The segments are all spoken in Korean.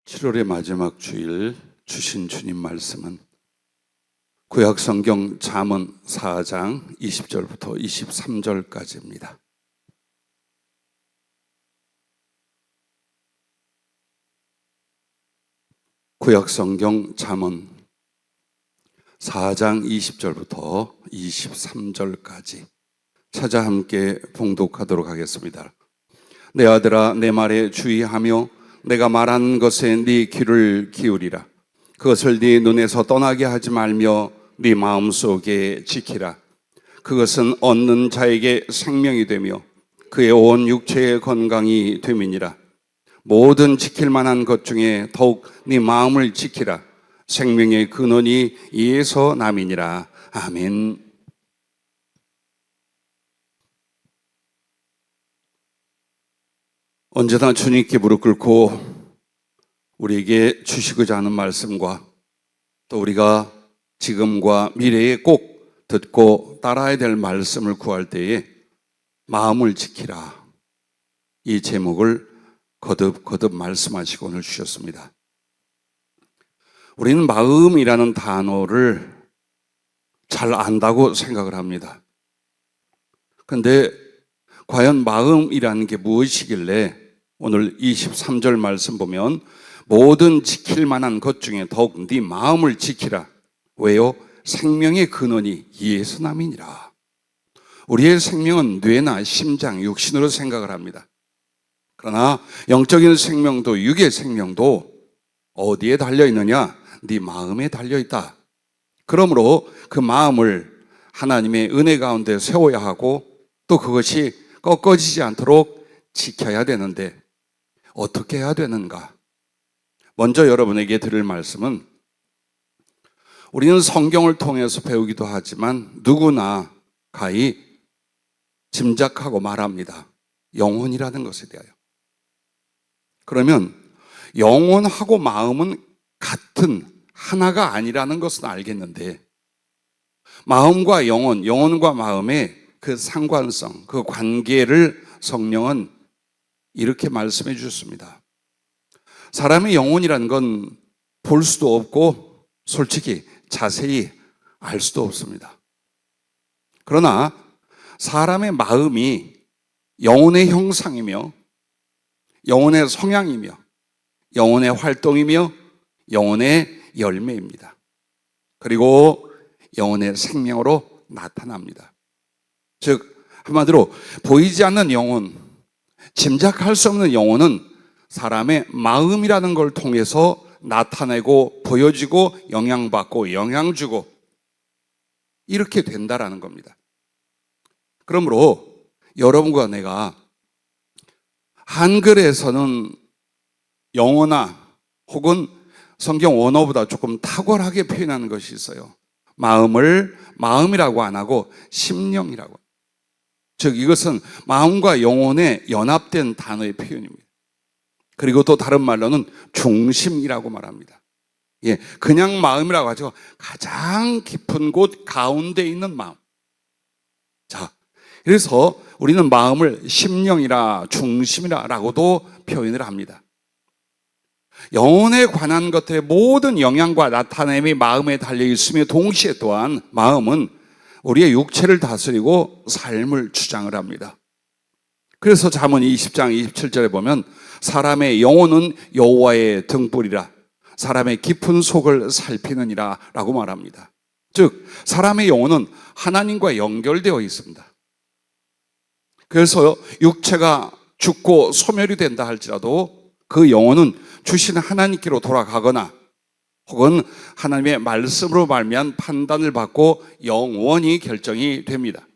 7월의 마지막 주일 주신 주님 말씀은 구약성경 잠언 4장 20절부터 23절까지입니다. 구약성경 잠언 4장 20절부터 23절까지 찾아 함께 봉독하도록 하겠습니다. 내 아들아, 내 말에 주의하며 내가 말한 것에 네 귀를 기울이라. 그것을 네 눈에서 떠나게 하지 말며 네 마음속에 지키라. 그것은 얻는 자에게 생명이 되며 그의 온 육체의 건강이 됨이니라. 모든 지킬 만한 것 중에 더욱 네 마음을 지키라. 생명의 근원이 이에서 남이니라. 아멘. 언제나 주님께 무릎 꿇고 우리에게 주시고자 하는 말씀과 또 우리가 지금과 미래에 꼭 듣고 따라야 될 말씀을 구할 때에 마음을 지키라, 이 제목을 거듭 말씀하시고 오늘 주셨습니다. 우리는 마음이라는 단어를 잘 안다고 생각을 합니다. 그런데 과연 마음이라는 게 무엇이길래 오늘 23절 말씀 보면 모든 지킬 만한 것 중에 더욱 네 마음을 지키라. 왜요? 생명의 근원이 이에서 남이니라. 우리의 생명은 뇌나 심장, 육신으로 생각을 합니다. 그러나 영적인 생명도 육의 생명도 어디에 달려있느냐? 네 마음에 달려있다. 그러므로 그 마음을 하나님의 은혜 가운데 세워야 하고 또 그것이 꺾어지지 않도록 지켜야 되는데 어떻게 해야 되는가? 먼저 여러분에게 드릴 말씀은 우리는 성경을 통해서 배우기도 하지만 누구나 가히 짐작하고 말합니다. 영혼이라는 것에 대하여. 그러면 영혼하고 마음은 같은 하나가 아니라는 것은 알겠는데 마음과 영혼, 영혼과 마음의 그 상관성, 그 관계를 성령은 이렇게 말씀해 주셨습니다. 사람의 영혼이라는 건 볼 수도 없고 솔직히 자세히 알 수도 없습니다. 그러나 사람의 마음이 영혼의 형상이며 영혼의 성향이며 영혼의 활동이며 영혼의 열매입니다. 그리고 영혼의 생명으로 나타납니다. 즉 한마디로 보이지 않는 영혼, 짐작할 수 없는 영혼은 사람의 마음이라는 걸 통해서 나타내고 보여지고 영향받고 영향주고 이렇게 된다라는 겁니다. 그러므로 여러분과 내가 한글에서는 영어나 혹은 성경 원어보다 조금 탁월하게 표현하는 것이 있어요. 마음을 마음이라고 안 하고 심령이라고. 즉 이것은 마음과 영혼의 연합된 단어의 표현입니다. 그리고 또 다른 말로는 중심이라고 말합니다. 예, 그냥 마음이라고 하죠. 가장 깊은 곳 가운데 있는 마음. 자, 그래서 우리는 마음을 심령이라 중심이라고도 표현을 합니다. 영혼에 관한 것들의 모든 영향과 나타냄이 마음에 달려 있으며 동시에 또한 마음은 우리의 육체를 다스리고 삶을 주장을 합니다. 그래서 잠언 20장 27절에 보면 사람의 영혼은 여호와의 등불이라 사람의 깊은 속을 살피느니라 라고 말합니다. 즉 사람의 영혼은 하나님과 연결되어 있습니다. 그래서 육체가 죽고 소멸이 된다 할지라도 그 영혼은 주신 하나님께로 돌아가거나 혹은 하나님의 말씀으로 말미암은 판단을 받고 영원히 결정이 됩니다.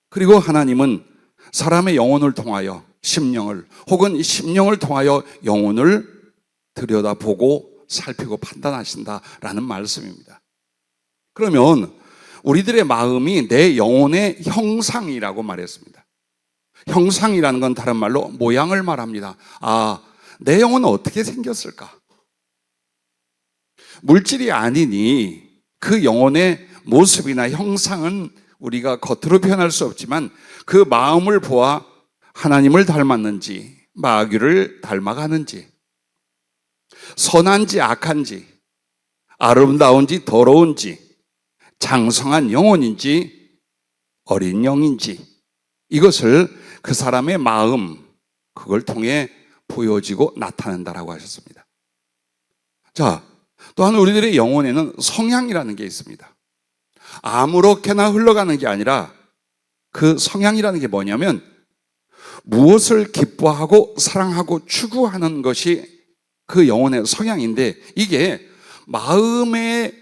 그리고 하나님은 사람의 영혼을 통하여 심령을 혹은 심령을 통하여 영혼을 들여다보고 살피고 판단하신다라는 말씀입니다. 그러면 우리들의 마음이 내 영혼의 형상이라고 말했습니다. 형상이라는 건 다른 말로 모양을 말합니다. 아, 내 영혼은 어떻게 생겼을까? 물질이 아니니 그 영혼의 모습이나 형상은 우리가 겉으로 표현할 수 없지만 그 마음을 보아 하나님을 닮았는지 마귀를 닮아가는지 선한지 악한지, 아름다운지 더러운지, 장성한 영혼인지 어린 영인지, 이것을 그 사람의 마음, 그걸 통해 보여지고 나타낸다라고 하셨습니다. 자, 또한 우리들의 영혼에는 성향이라는 게 있습니다. 아무렇게나 흘러가는 게 아니라 그 성향이라는 게 뭐냐면 무엇을 기뻐하고 사랑하고 추구하는 것이 그 영혼의 성향인데, 이게 마음에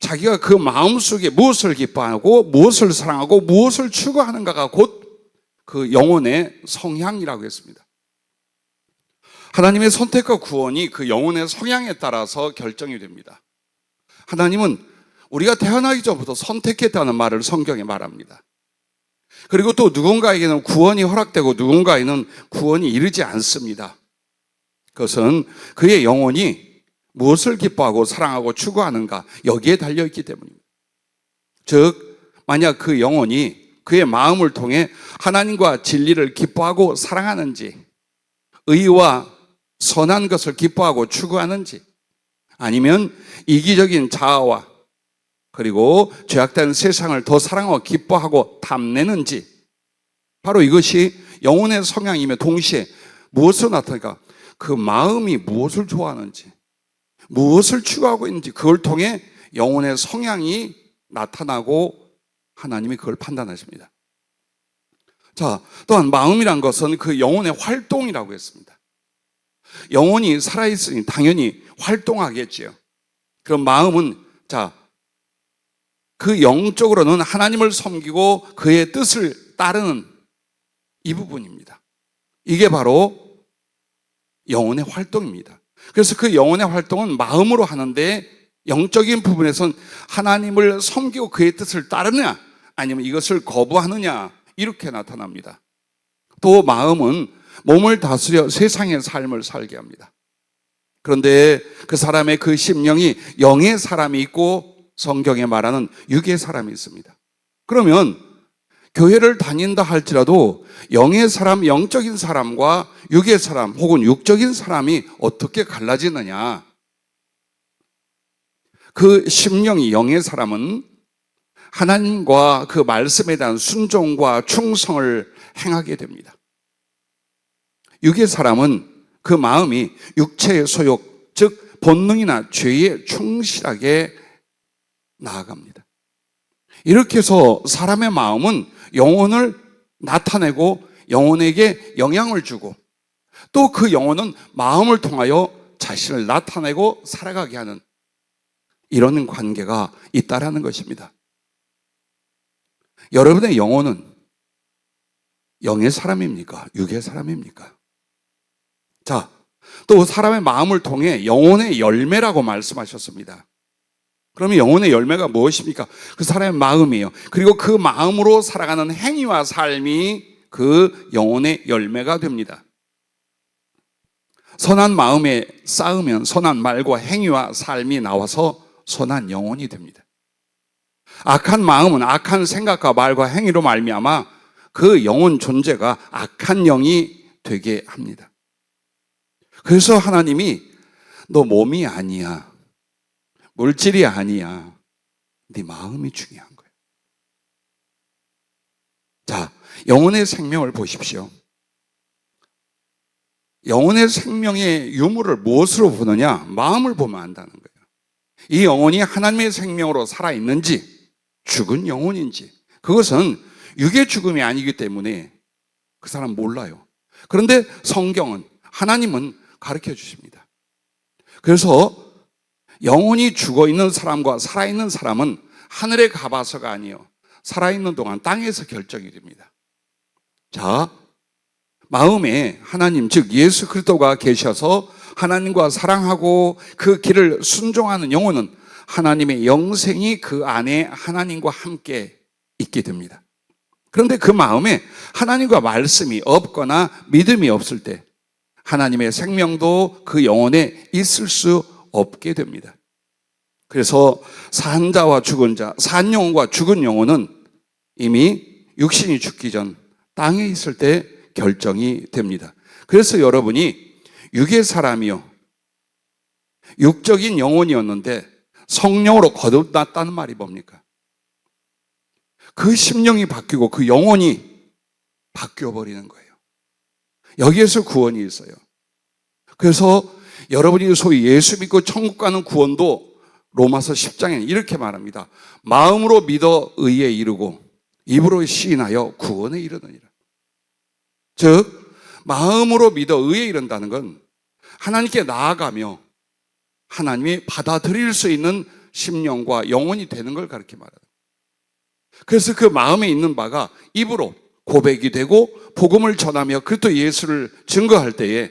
자기가 그 마음속에 무엇을 기뻐하고 무엇을 사랑하고 무엇을 추구하는가가 곧 그 영혼의 성향이라고 했습니다. 하나님의 선택과 구원이 그 영혼의 성향에 따라서 결정이 됩니다. 하나님은 우리가 태어나기 전부터 선택했다는 말을 성경에 말합니다. 그리고 또 누군가에게는 구원이 허락되고 누군가에는 구원이 이르지 않습니다. 그것은 그의 영혼이 무엇을 기뻐하고 사랑하고 추구하는가, 여기에 달려있기 때문입니다. 즉, 만약 그 영혼이 그의 마음을 통해 하나님과 진리를 기뻐하고 사랑하는지, 의와 선한 것을 기뻐하고 추구하는지, 아니면 이기적인 자아와 그리고 죄악된 세상을 더 사랑하고 기뻐하고 탐내는지, 바로 이것이 영혼의 성향이며 동시에 무엇으로 나타날까? 그 마음이 무엇을 좋아하는지, 무엇을 추구하고 있는지, 그걸 통해 영혼의 성향이 나타나고 하나님이 그걸 판단하십니다. 자, 또한 마음이란 것은 그 영혼의 활동이라고 했습니다. 영혼이 살아있으니 당연히 활동하겠지요. 그럼 마음은, 자, 그 영적으로는 하나님을 섬기고 그의 뜻을 따르는 이 부분입니다. 이게 바로 영혼의 활동입니다. 그래서 그 영혼의 활동은 마음으로 하는데, 영적인 부분에서는 하나님을 섬기고 그의 뜻을 따르느냐 아니면 이것을 거부하느냐, 이렇게 나타납니다. 또 마음은 몸을 다스려 세상의 삶을 살게 합니다. 그런데 그 사람의 그 심령이 영의 사람이 있고 성경에 말하는 육의 사람이 있습니다. 그러면 교회를 다닌다 할지라도 영의 사람, 영적인 사람과 육의 사람 혹은 육적인 사람이 어떻게 갈라지느냐? 그 심령이 영의 사람은 하나님과 그 말씀에 대한 순종과 충성을 행하게 됩니다. 육의 사람은 그 마음이 육체의 소욕, 즉 본능이나 죄에 충실하게 나아갑니다. 이렇게 해서 사람의 마음은 영혼을 나타내고 영혼에게 영향을 주고, 또 그 영혼은 마음을 통하여 자신을 나타내고 살아가게 하는 이런 관계가 있다라는 것입니다. 여러분의 영혼은 영의 사람입니까? 육의 사람입니까? 자, 또 사람의 마음을 통해 영혼의 열매라고 말씀하셨습니다. 그러면 영혼의 열매가 무엇입니까? 그 사람의 마음이에요. 그리고 그 마음으로 살아가는 행위와 삶이 그 영혼의 열매가 됩니다. 선한 마음에 쌓으면 선한 말과 행위와 삶이 나와서 선한 영혼이 됩니다. 악한 마음은 악한 생각과 말과 행위로 말미암아 그 영혼 존재가 악한 영이 되게 합니다. 그래서 하나님이 너 몸이 아니야, 물질이 아니야, 네 마음이 중요한 거예요. 자, 영혼의 생명을 보십시오. 영혼의 생명의 유무를 무엇으로 보느냐? 마음을 보면 안다는 거예요. 이 영혼이 하나님의 생명으로 살아있는지 죽은 영혼인지, 그것은 육의 죽음이 아니기 때문에 그 사람 몰라요. 그런데 성경은, 하나님은 가르쳐 주십니다. 그래서 영혼이 죽어있는 사람과 살아있는 사람은 하늘에 가봐서가 아니에요. 살아있는 동안 땅에서 결정이 됩니다. 자, 마음에 하나님, 즉 예수 그리스도가 계셔서 하나님과 사랑하고 그 길을 순종하는 영혼은 하나님의 영생이 그 안에 하나님과 함께 있게 됩니다. 그런데 그 마음에 하나님과 말씀이 없거나 믿음이 없을 때 하나님의 생명도 그 영혼에 있을 수 없게 됩니다. 그래서 산 자와 죽은 자, 산 영혼과 죽은 영혼은 이미 육신이 죽기 전 땅에 있을 때 결정이 됩니다. 그래서 여러분이 육의 사람이요, 육적인 영혼이었는데 성령으로 거듭났다는 말이 뭡니까? 그 심령이 바뀌고 그 영혼이 바뀌어버리는 거예요. 여기에서 구원이 있어요. 그래서 여러분이 소위 예수 믿고 천국 가는 구원도 로마서 10장에는 이렇게 말합니다. 마음으로 믿어 의에 이르고 입으로 시인하여 구원에 이르느니라. 즉 마음으로 믿어 의에 이른다는 건 하나님께 나아가며 하나님이 받아들일 수 있는 심령과 영혼이 되는 걸 가르쳐 말합니다. 그래서 그 마음에 있는 바가 입으로 고백이 되고 복음을 전하며 그리스도 예수를 증거할 때에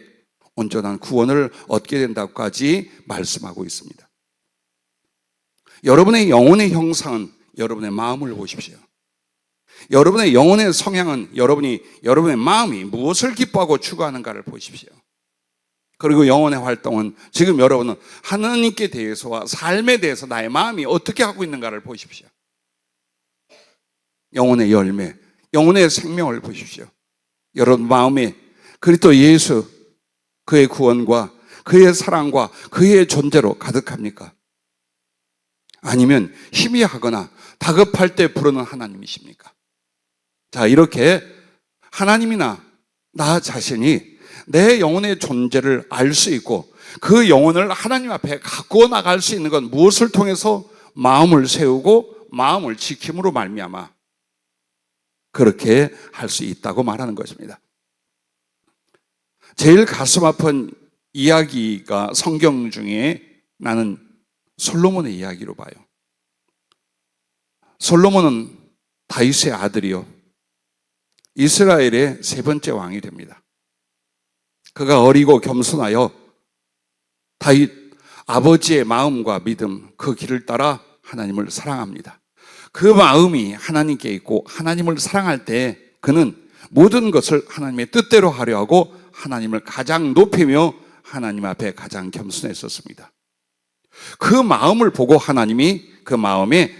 온전한 구원을 얻게 된다고까지 말씀하고 있습니다. 여러분의 영혼의 형상은 여러분의 마음을 보십시오. 여러분의 영혼의 성향은 여러분의 마음이 무엇을 기뻐하고 추구하는가를 보십시오. 그리고 영혼의 활동은 지금 여러분은 하나님께 대해서와 삶에 대해서 나의 마음이 어떻게 하고 있는가를 보십시오. 영혼의 열매, 영혼의 생명을 보십시오. 여러분 마음에 그리스도 예수, 그의 구원과 그의 사랑과 그의 존재로 가득합니까? 아니면 희미하거나 다급할 때 부르는 하나님이십니까? 자, 이렇게 하나님이나 나 자신이 내 영혼의 존재를 알 수 있고 그 영혼을 하나님 앞에 갖고 나갈 수 있는 건 무엇을 통해서? 마음을 세우고 마음을 지킴으로 말미암아 그렇게 할 수 있다고 말하는 것입니다. 제일 가슴 아픈 이야기가 성경 중에 나는 솔로몬의 이야기로 봐요. 솔로몬은 다윗의 아들이요 이스라엘의 세 번째 왕이 됩니다. 그가 어리고 겸손하여 다윗 아버지의 마음과 믿음 그 길을 따라 하나님을 사랑합니다. 그 마음이 하나님께 있고 하나님을 사랑할 때 그는 모든 것을 하나님의 뜻대로 하려 하고 하나님을 가장 높이며 하나님 앞에 가장 겸손했었습니다. 그 마음을 보고 하나님이 그 마음에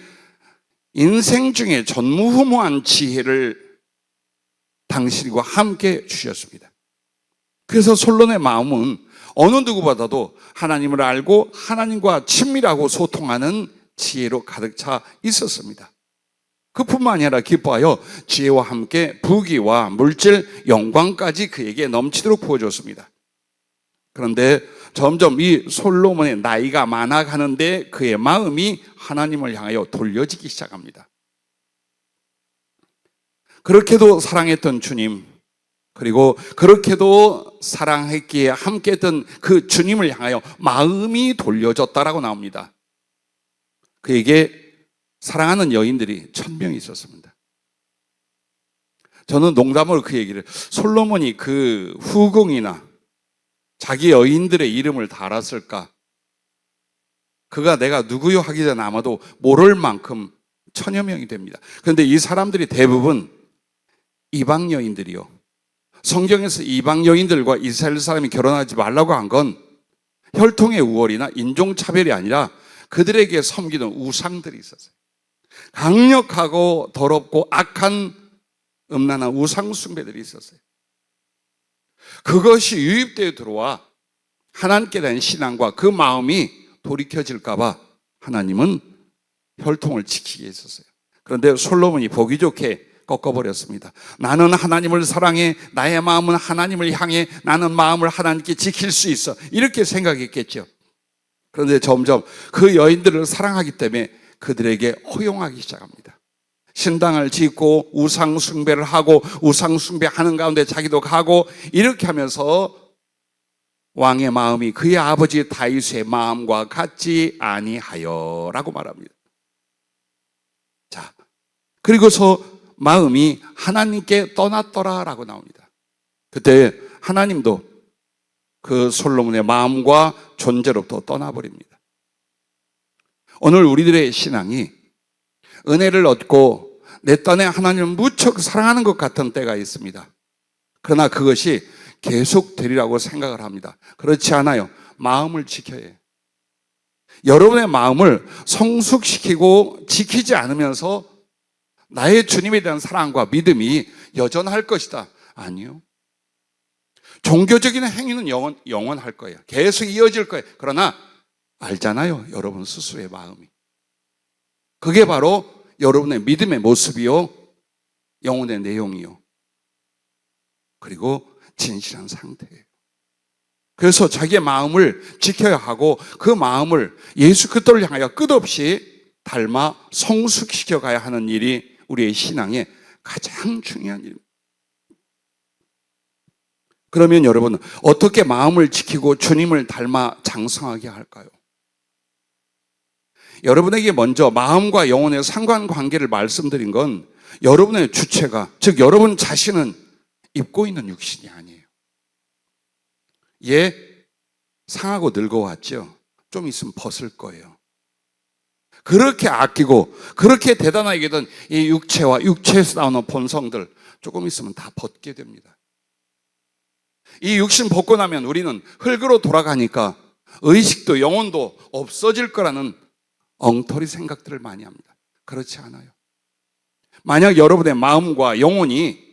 인생 중에 전무후무한 지혜를 당신과 함께 주셨습니다. 그래서 솔로몬의 마음은 어느 누구보다도 하나님을 알고 하나님과 친밀하고 소통하는 지혜로 가득 차 있었습니다. 그뿐만 아니라 기뻐하여 지혜와 함께 부귀와 물질, 영광까지 그에게 넘치도록 부어줬습니다. 그런데 점점 이 솔로몬의 나이가 많아가는데 그의 마음이 하나님을 향하여 돌려지기 시작합니다. 그렇게도 사랑했던 주님, 그리고 그렇게도 사랑했기에 함께했던 그 주님을 향하여 마음이 돌려졌다라고 나옵니다. 그에게 사랑하는 여인들이 1000명이 있었습니다. 저는 농담으로 그 얘기를, 솔로몬이 그 후궁이나 자기 여인들의 이름을 다 알았을까? 그가 내가 누구요 하기 전에 아마도 모를 만큼 1000여 명이 됩니다. 그런데 이 사람들이 대부분 이방 여인들이요. 성경에서 이방 여인들과 이스라엘 사람이 결혼하지 말라고 한 건 혈통의 우월이나 인종차별이 아니라 그들에게 섬기는 우상들이 있었어요. 강력하고 더럽고 악한 음란한 우상 숭배들이 있었어요. 그것이 유입되어 들어와 하나님께 대한 신앙과 그 마음이 돌이켜질까 봐 하나님은 혈통을 지키게 했었어요. 그런데 솔로몬이 보기 좋게 꺾어버렸습니다. 나는 하나님을 사랑해, 나의 마음은 하나님을 향해, 나는 마음을 하나님께 지킬 수 있어, 이렇게 생각했겠죠. 그런데 점점 그 여인들을 사랑하기 때문에 그들에게 허용하기 시작합니다. 신당을 짓고 우상 숭배를 하고 우상 숭배하는 가운데 자기도 가고 이렇게 하면서 왕의 마음이 그의 아버지 다윗의 마음과 같지 아니하여라고 말합니다. 자, 그리고서 마음이 하나님께 떠났더라라고 나옵니다. 그때 하나님도 그 솔로몬의 마음과 존재로부터 떠나버립니다. 오늘 우리들의 신앙이 은혜를 얻고 내 딴에 하나님을 무척 사랑하는 것 같은 때가 있습니다. 그러나 그것이 계속되리라고 생각을 합니다. 그렇지 않아요. 마음을 지켜야 해요. 여러분의 마음을 성숙시키고 지키지 않으면서 나의 주님에 대한 사랑과 믿음이 여전할 것이다. 아니요. 종교적인 행위는 영원할 거예요. 계속 이어질 거예요. 그러나 알잖아요. 여러분 스스로의 마음이. 그게 바로 여러분의 믿음의 모습이요, 영혼의 내용이요, 그리고 진실한 상태예요. 그래서 자기의 마음을 지켜야 하고 그 마음을 예수 그리스도를 향하여 끝없이 닮아 성숙시켜 가야 하는 일이 우리의 신앙의 가장 중요한 일입니다. 그러면 여러분, 어떻게 마음을 지키고 주님을 닮아 장성하게 할까요? 여러분에게 먼저 마음과 영혼의 상관관계를 말씀드린 건 여러분의 주체가, 즉 여러분 자신은 입고 있는 육신이 아니에요. 얘 상하고 늙어왔죠? 좀 있으면 벗을 거예요. 그렇게 아끼고 그렇게 대단하게 여기던 이 육체와 육체에서 나오는 본성들 조금 있으면 다 벗게 됩니다. 이 육신 벗고 나면 우리는 흙으로 돌아가니까 의식도 영혼도 없어질 거라는 엉터리 생각들을 많이 합니다. 그렇지 않아요. 만약 여러분의 마음과 영혼이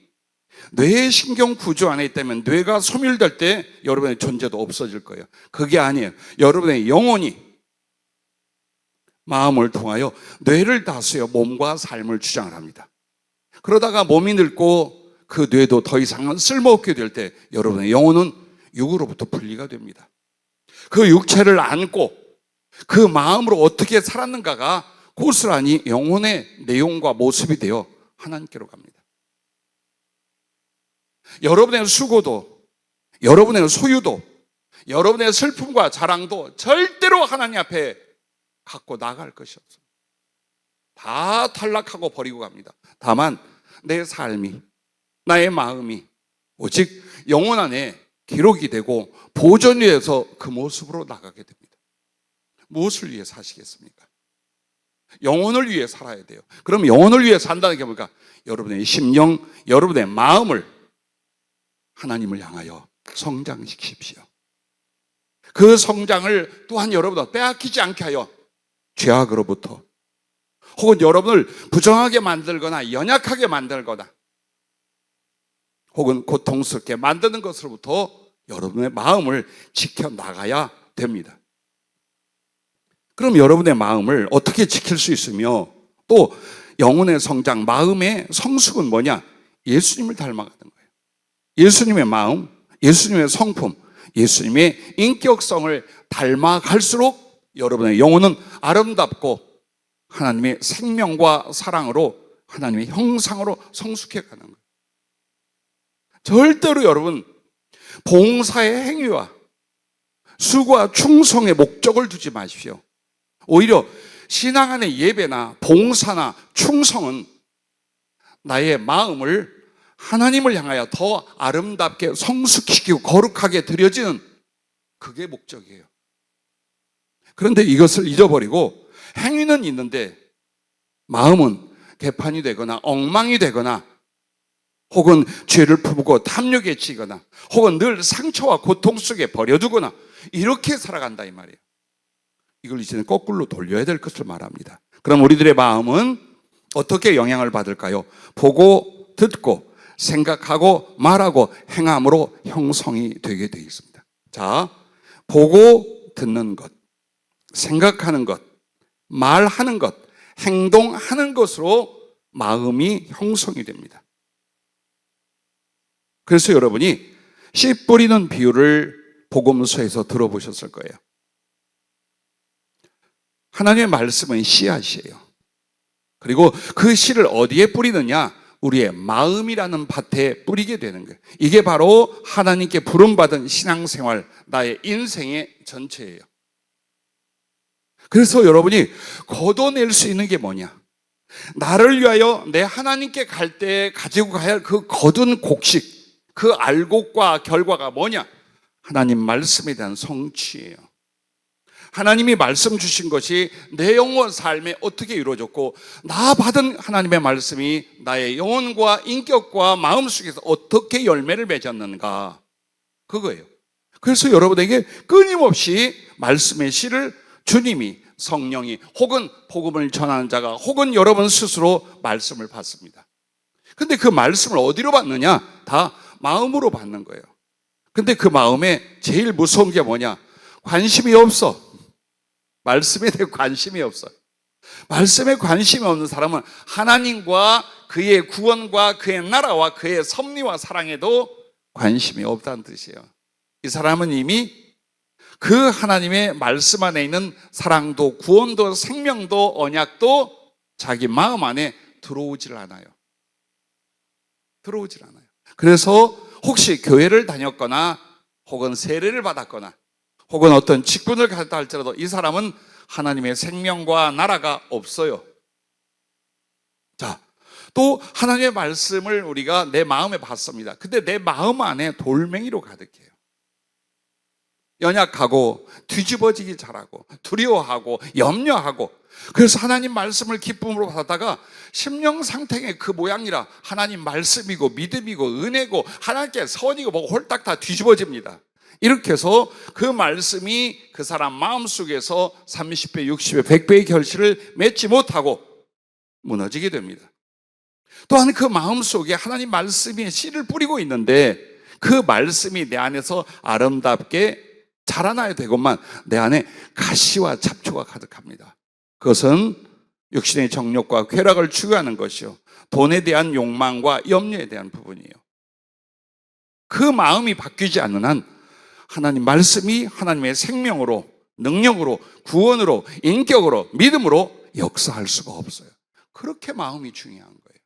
뇌의 신경 구조 안에 있다면 뇌가 소멸될 때 여러분의 존재도 없어질 거예요. 그게 아니에요. 여러분의 영혼이 마음을 통하여 뇌를 다스려 몸과 삶을 주장을 합니다. 그러다가 몸이 늙고 그 뇌도 더 이상은 쓸모없게 될 때 여러분의 영혼은 육으로부터 분리가 됩니다. 그 육체를 안고 그 마음으로 어떻게 살았는가가 고스란히 영혼의 내용과 모습이 되어 하나님께로 갑니다. 여러분의 수고도, 여러분의 소유도, 여러분의 슬픔과 자랑도 절대로 하나님 앞에 갖고 나갈 것이 없습니다. 다 탈락하고 버리고 갑니다. 다만 내 삶이, 나의 마음이 오직 영혼 안에 기록이 되고 보존이 돼서 그 모습으로 나가게 됩니다. 무엇을 위해 사시겠습니까? 영혼을 위해 살아야 돼요. 그럼 영혼을 위해 산다는 게 뭘까? 여러분의 심령, 여러분의 마음을 하나님을 향하여 성장시키십시오. 그 성장을 또한 여러분도 빼앗기지 않게 하여 죄악으로부터 혹은 여러분을 부정하게 만들거나 연약하게 만들거나 혹은 고통스럽게 만드는 것으로부터 여러분의 마음을 지켜나가야 됩니다. 그럼 여러분의 마음을 어떻게 지킬 수 있으며 또 영혼의 성장, 마음의 성숙은 뭐냐? 예수님을 닮아가는 거예요. 예수님의 마음, 예수님의 성품, 예수님의 인격성을 닮아갈수록 여러분의 영혼은 아름답고 하나님의 생명과 사랑으로 하나님의 형상으로 성숙해 가는 거예요. 절대로 여러분 봉사의 행위와 수고와 충성의 목적을 두지 마십시오. 오히려 신앙 안의 예배나 봉사나 충성은 나의 마음을 하나님을 향하여 더 아름답게 성숙시키고 거룩하게 드려지는 그게 목적이에요. 그런데 이것을 잊어버리고 행위는 있는데 마음은 개판이 되거나 엉망이 되거나 혹은 죄를 품고 탐욕에 치거나 혹은 늘 상처와 고통 속에 버려두거나 이렇게 살아간다 이 말이에요. 이걸 이제는 거꾸로 돌려야 될 것을 말합니다. 그럼 우리들의 마음은 어떻게 영향을 받을까요? 보고 듣고 생각하고 말하고 행함으로 형성이 되게 되어 있습니다. 자, 보고 듣는 것, 생각하는 것, 말하는 것, 행동하는 것으로 마음이 형성이 됩니다. 그래서 여러분이 씨 뿌리는 비유를 복음서에서 들어보셨을 거예요. 하나님의 말씀은 씨앗이에요. 그리고 그 씨를 어디에 뿌리느냐? 우리의 마음이라는 밭에 뿌리게 되는 거예요. 이게 바로 하나님께 부름받은 신앙생활, 나의 인생의 전체예요. 그래서 여러분이 걷어낼 수 있는 게 뭐냐? 나를 위하여 내 하나님께 갈 때 가지고 가야 할 그 거둔 곡식, 그 알곡과 결과가 뭐냐? 하나님 말씀에 대한 성취예요. 하나님이 말씀 주신 것이 내 영혼 삶에 어떻게 이루어졌고 나 받은 하나님의 말씀이 나의 영혼과 인격과 마음 속에서 어떻게 열매를 맺었는가, 그거예요. 그래서 여러분에게 끊임없이 말씀의 씨를 주님이, 성령이 혹은 복음을 전하는 자가 혹은 여러분 스스로 말씀을 받습니다. 근데 그 말씀을 어디로 받느냐? 다 마음으로 받는 거예요. 근데 그 마음에 제일 무서운 게 뭐냐? 관심이 없어. 말씀에 대해 관심이 없어요. 말씀에 관심이 없는 사람은 하나님과 그의 구원과 그의 나라와 그의 섭리와 사랑에도 관심이 없다는 뜻이에요. 이 사람은 이미 그 하나님의 말씀 안에 있는 사랑도 구원도 생명도 언약도 자기 마음 안에 들어오질 않아요. 들어오질 않아요. 그래서 혹시 교회를 다녔거나 혹은 세례를 받았거나 혹은 어떤 직분을 갖다 할지라도 이 사람은 하나님의 생명과 나라가 없어요. 자, 또 하나님의 말씀을 우리가 내 마음에 받습니다. 근데 내 마음 안에 돌멩이로 가득해요. 연약하고 뒤집어지기 잘하고 두려워하고 염려하고, 그래서 하나님 말씀을 기쁨으로 받았다가 심령 상태의 그 모양이라 하나님 말씀이고 믿음이고 은혜고 하나님께 선이고 뭐고 홀딱 다 뒤집어집니다. 이렇게 해서 그 말씀이 그 사람 마음속에서 30배, 60배, 100배의 결실을 맺지 못하고 무너지게 됩니다. 또한 그 마음속에 하나님 말씀이 씨를 뿌리고 있는데 그 말씀이 내 안에서 아름답게 자라나야 되고만 내 안에 가시와 잡초가 가득합니다. 그것은 육신의 정욕과 쾌락을 추구하는 것이요, 돈에 대한 욕망과 염려에 대한 부분이에요. 그 마음이 바뀌지 않는 한 하나님 말씀이 하나님의 생명으로, 능력으로, 구원으로, 인격으로, 믿음으로 역사할 수가 없어요. 그렇게 마음이 중요한 거예요.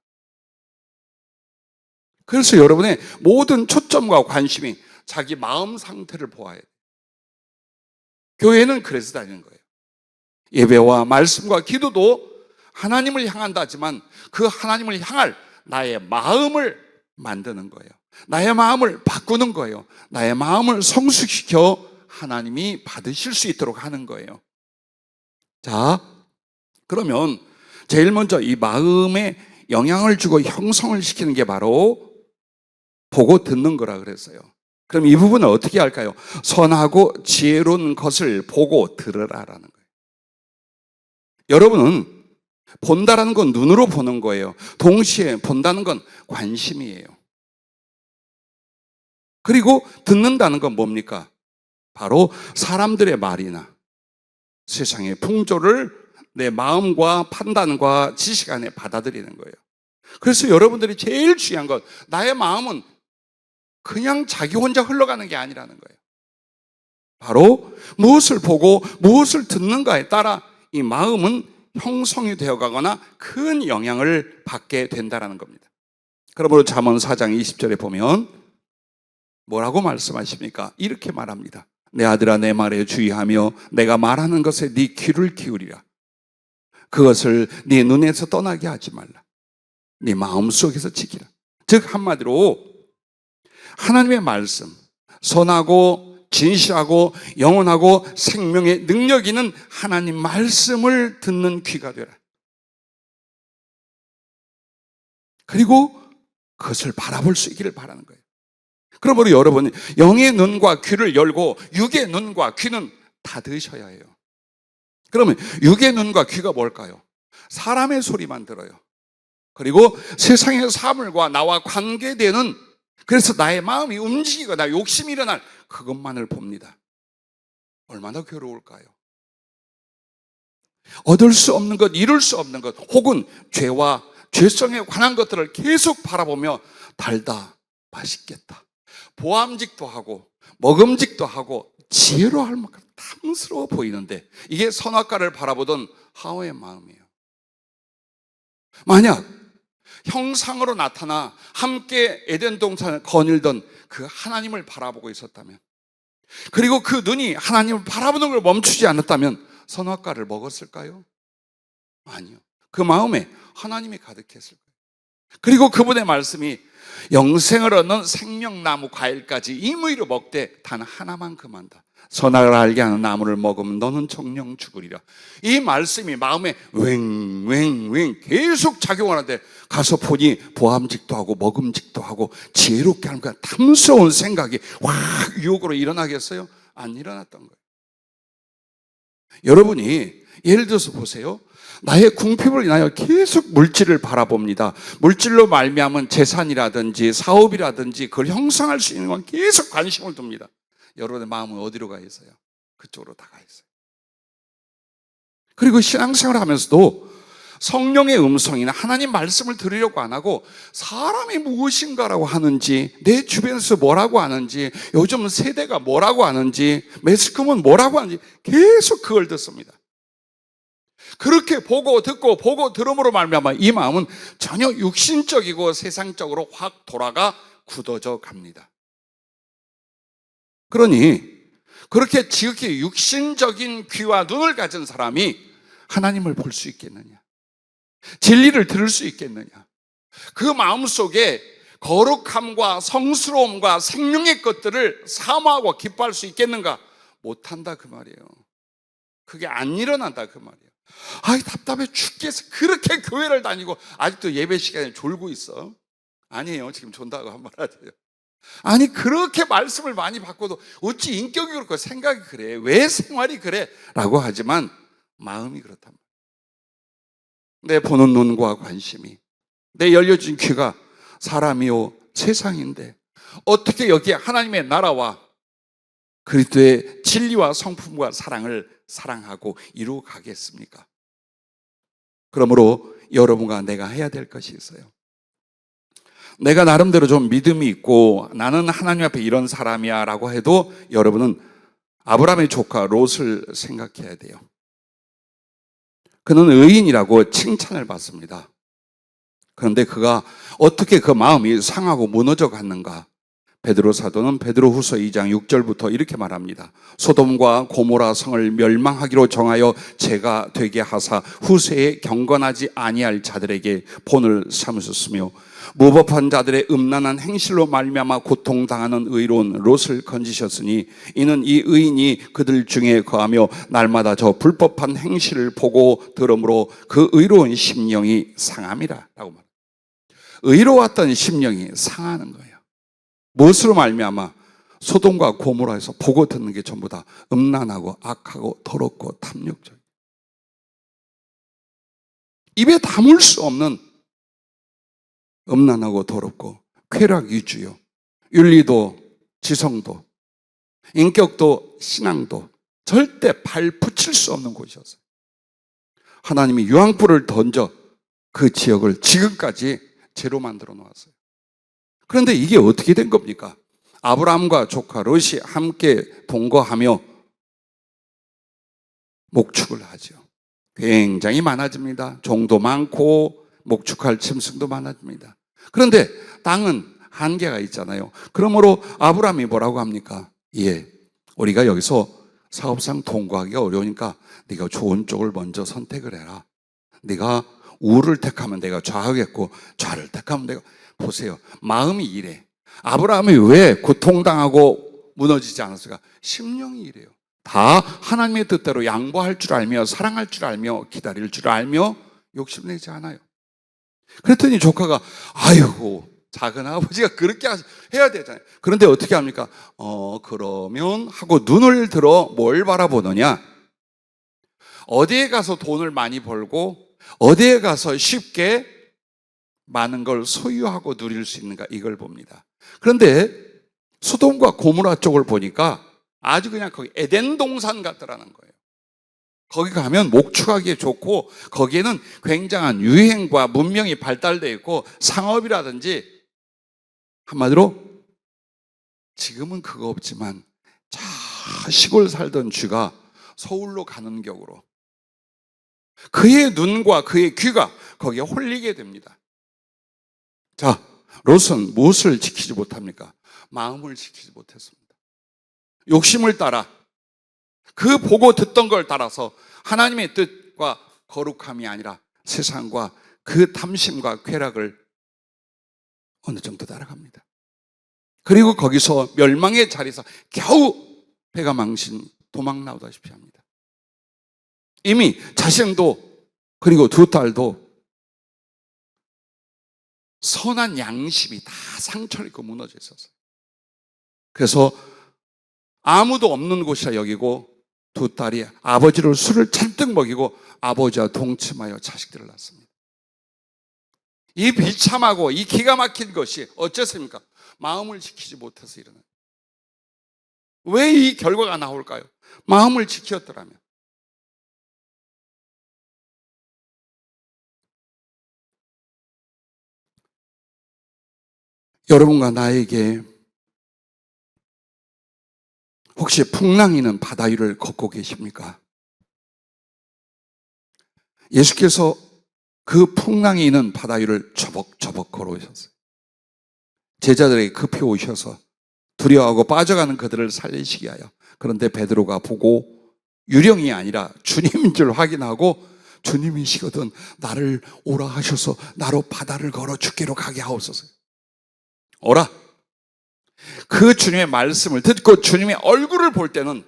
그래서 여러분의 모든 초점과 관심이 자기 마음 상태를 보아야 돼요. 교회는 그래서 다니는 거예요. 예배와 말씀과 기도도 하나님을 향한다 하지만 그 하나님을 향할 나의 마음을 만드는 거예요. 나의 마음을 바꾸는 거예요. 나의 마음을 성숙시켜 하나님이 받으실 수 있도록 하는 거예요. 자, 그러면 제일 먼저 이 마음에 영향을 주고 형성을 시키는 게 바로 보고 듣는 거라 그랬어요. 그럼 이 부분은 어떻게 할까요? 선하고 지혜로운 것을 보고 들으라라는 거예요. 여러분은 본다라는 건 눈으로 보는 거예요. 동시에 본다는 건 관심이에요. 그리고 듣는다는 건 뭡니까? 바로 사람들의 말이나 세상의 풍조를 내 마음과 판단과 지식 안에 받아들이는 거예요. 그래서 여러분들이 제일 중요한 건 나의 마음은 그냥 자기 혼자 흘러가는 게 아니라는 거예요. 바로 무엇을 보고 무엇을 듣는가에 따라 이 마음은 형성이 되어가거나 큰 영향을 받게 된다는 겁니다. 그러므로 잠언 4장 20절에 보면 뭐라고 말씀하십니까? 이렇게 말합니다. 내 아들아 내 말에 주의하며 내가 말하는 것에 네 귀를 기울이라. 그것을 네 눈에서 떠나게 하지 말라. 네 마음속에서 지키라. 즉 한마디로 하나님의 말씀, 선하고 진실하고 영원하고 생명의 능력 있는 하나님 말씀을 듣는 귀가 되라. 그리고 그것을 바라볼 수 있기를 바라는 거예요. 그러므로 여러분이 영의 눈과 귀를 열고 육의 눈과 귀는 닫으셔야 해요. 그러면 육의 눈과 귀가 뭘까요? 사람의 소리만 들어요. 그리고 세상의 사물과 나와 관계되는, 그래서 나의 마음이 움직이거나 욕심이 일어날 그것만을 봅니다. 얼마나 괴로울까요? 얻을 수 없는 것, 이룰 수 없는 것, 혹은 죄와 죄성에 관한 것들을 계속 바라보며 달다, 맛있겠다, 보암직도 하고 먹음직도 하고 지혜로 할 만큼 탐스러워 보이는데 이게 선악과를 바라보던 하와의 마음이에요. 만약 형상으로 나타나 함께 에덴 동산을 거닐던 그 하나님을 바라보고 있었다면, 그리고 그 눈이 하나님을 바라보는 걸 멈추지 않았다면 선악과를 먹었을까요? 아니요. 그 마음에 하나님이 가득했을 거예요. 그리고 그분의 말씀이 영생을 얻는 생명나무 과일까지 임의로 먹되 단 하나만 금한다. 선악을 알게 하는 나무를 먹으면 너는 정령 죽으리라. 이 말씀이 마음에 웽웽웽 계속 작용하는데 가서 보니 보암직도 하고 먹음직도 하고 지혜롭게 하는 그 탐스러운 생각이 확 유혹으로 일어나겠어요? 안 일어났던 거예요. 여러분이 예를 들어서 보세요. 나의 궁핍을 인하여 계속 물질을 바라봅니다. 물질로 말미암은 재산이라든지 사업이라든지 그걸 형성할 수 있는 건 계속 관심을 둡니다. 여러분의 마음은 어디로 가 있어요? 그쪽으로 다 가 있어요. 그리고 신앙생활을 하면서도 성령의 음성이나 하나님 말씀을 들으려고 안 하고 사람이 무엇인가라고 하는지, 내 주변에서 뭐라고 하는지, 요즘 세대가 뭐라고 하는지, 매스컴은 뭐라고 하는지 계속 그걸 듣습니다. 그렇게 보고 듣고 보고 들음으로 말미암아 이 마음은 전혀 육신적이고 세상적으로 확 돌아가 굳어져 갑니다. 그러니 그렇게 지극히 육신적인 귀와 눈을 가진 사람이 하나님을 볼 수 있겠느냐? 진리를 들을 수 있겠느냐? 그 마음속에 거룩함과 성스러움과 생명의 것들을 사모하고 기뻐할 수 있겠는가? 못한다 그 말이에요. 그게 안 일어난다 그 말이에요. 아이 답답해 죽겠어. 그렇게 교회를 다니고 아직도 예배 시간에 졸고 있어. 아니에요. 지금 존다고 한 말 하세요. 아니 그렇게 말씀을 많이 받고도 어찌 인격이 그렇고 생각이 그래? 왜 생활이 그래? 라고 하지만 마음이 그렇단 말이에요. 내 보는 눈과 관심이, 내 열려진 귀가 사람이요 세상인데 어떻게 여기에 하나님의 나라와 그리스도의 진리와 성품과 사랑을 사랑하고 이루어 가겠습니까? 그러므로 여러분과 내가 해야 될 것이 있어요. 내가 나름대로 좀 믿음이 있고 나는 하나님 앞에 이런 사람이야 라고 해도 여러분은 아브라함의 조카 롯을 생각해야 돼요. 그는 의인이라고 칭찬을 받습니다. 그런데 그가 어떻게 그 마음이 상하고 무너져 갔는가? 베드로 사도는 베드로후서 2장 6절부터 이렇게 말합니다. 소돔과 고모라 성을 멸망하기로 정하여 죄가 되게 하사 후세에 경건하지 아니할 자들에게 본을 삼으셨으며 무법한 자들의 음란한 행실로 말미암아 고통당하는 의로운 롯을 건지셨으니 이는 이 의인이 그들 중에 거하며 날마다 저 불법한 행실을 보고 들으므로 그 의로운 심령이 상함이라 라고 말합니다. 의로웠던 심령이 상하는 거예요. 무엇으로 말미암아? 소돔과 고모라에서 보고 듣는 게 전부 다 음란하고 악하고 더럽고 탐욕적, 입에 담을 수 없는 음란하고 더럽고 쾌락 위주요, 윤리도 지성도 인격도 신앙도 절대 발 붙일 수 없는 곳이었어요. 하나님이 유황불을 던져 그 지역을 지금까지 죄로 만들어 놓았어요. 그런데 이게 어떻게 된 겁니까? 아브라함과 조카 롯이 함께 동거하며 목축을 하죠. 굉장히 많아집니다. 종도 많고 목축할 짐승도 많아집니다. 그런데 땅은 한계가 있잖아요. 그러므로 아브라함이 뭐라고 합니까? 예, 우리가 여기서 사업상 동거하기가 어려우니까 네가 좋은 쪽을 먼저 선택을 해라. 네가 우를 택하면 내가 좌하겠고 좌를 택하면 내가, 보세요. 마음이 이래. 아브라함이 왜 고통당하고 무너지지 않았을까? 심령이 이래요. 다 하나님의 뜻대로 양보할 줄 알며 사랑할 줄 알며 기다릴 줄 알며 욕심내지 않아요. 그랬더니 조카가 아이고 작은 아버지가 그렇게 해야 되잖아요. 그런데 어떻게 합니까? 그러면 하고 눈을 들어 뭘 바라보느냐? 어디에 가서 돈을 많이 벌고 어디에 가서 쉽게 많은 걸 소유하고 누릴 수 있는가, 이걸 봅니다. 그런데 소돔과 고모라 쪽을 보니까 아주 그냥 거기 에덴 동산 같더라는 거예요. 거기 가면 목축하기에 좋고 거기에는 굉장한 유행과 문명이 발달되어 있고 상업이라든지, 한마디로 지금은 그거 없지만 저 시골 살던 쥐가 서울로 가는 격으로 그의 눈과 그의 귀가 거기에 홀리게 됩니다. 자, 롯은 무엇을 지키지 못합니까? 마음을 지키지 못했습니다. 욕심을 따라, 그 보고 듣던 걸 따라서 하나님의 뜻과 거룩함이 아니라 세상과 그 탐심과 쾌락을 어느 정도 따라갑니다. 그리고 거기서 멸망의 자리에서 겨우 배가 망신 도망 나오다시피 합니다. 이미 자신도 그리고 두 딸도 선한 양심이 다 상처를 입고 무너져 있었어요. 그래서 아무도 없는 곳이라 여기고 두 딸이 아버지를 술을 잔뜩 먹이고 아버지와 동침하여 자식들을 낳습니다. 이 비참하고 이 기가 막힌 것이 어쨌습니까? 마음을 지키지 못해서 일어나요. 왜 이 결과가 나올까요? 마음을 지켰더라면. 여러분과 나에게 혹시 풍랑이는 바다 위를 걷고 계십니까? 예수께서 그 풍랑이 있는 바다 위를 저벅저벅 걸어오셨어요. 제자들에게 급히 오셔서 두려워하고 빠져가는 그들을 살리시게 하여. 그런데 베드로가 보고 유령이 아니라 주님인 줄 확인하고 주님이시거든 나를 오라 하셔서 나로 바다를 걸어 주께로 가게 하옵소서. 오라. 그 주님의 말씀을 듣고 주님의 얼굴을 볼 때는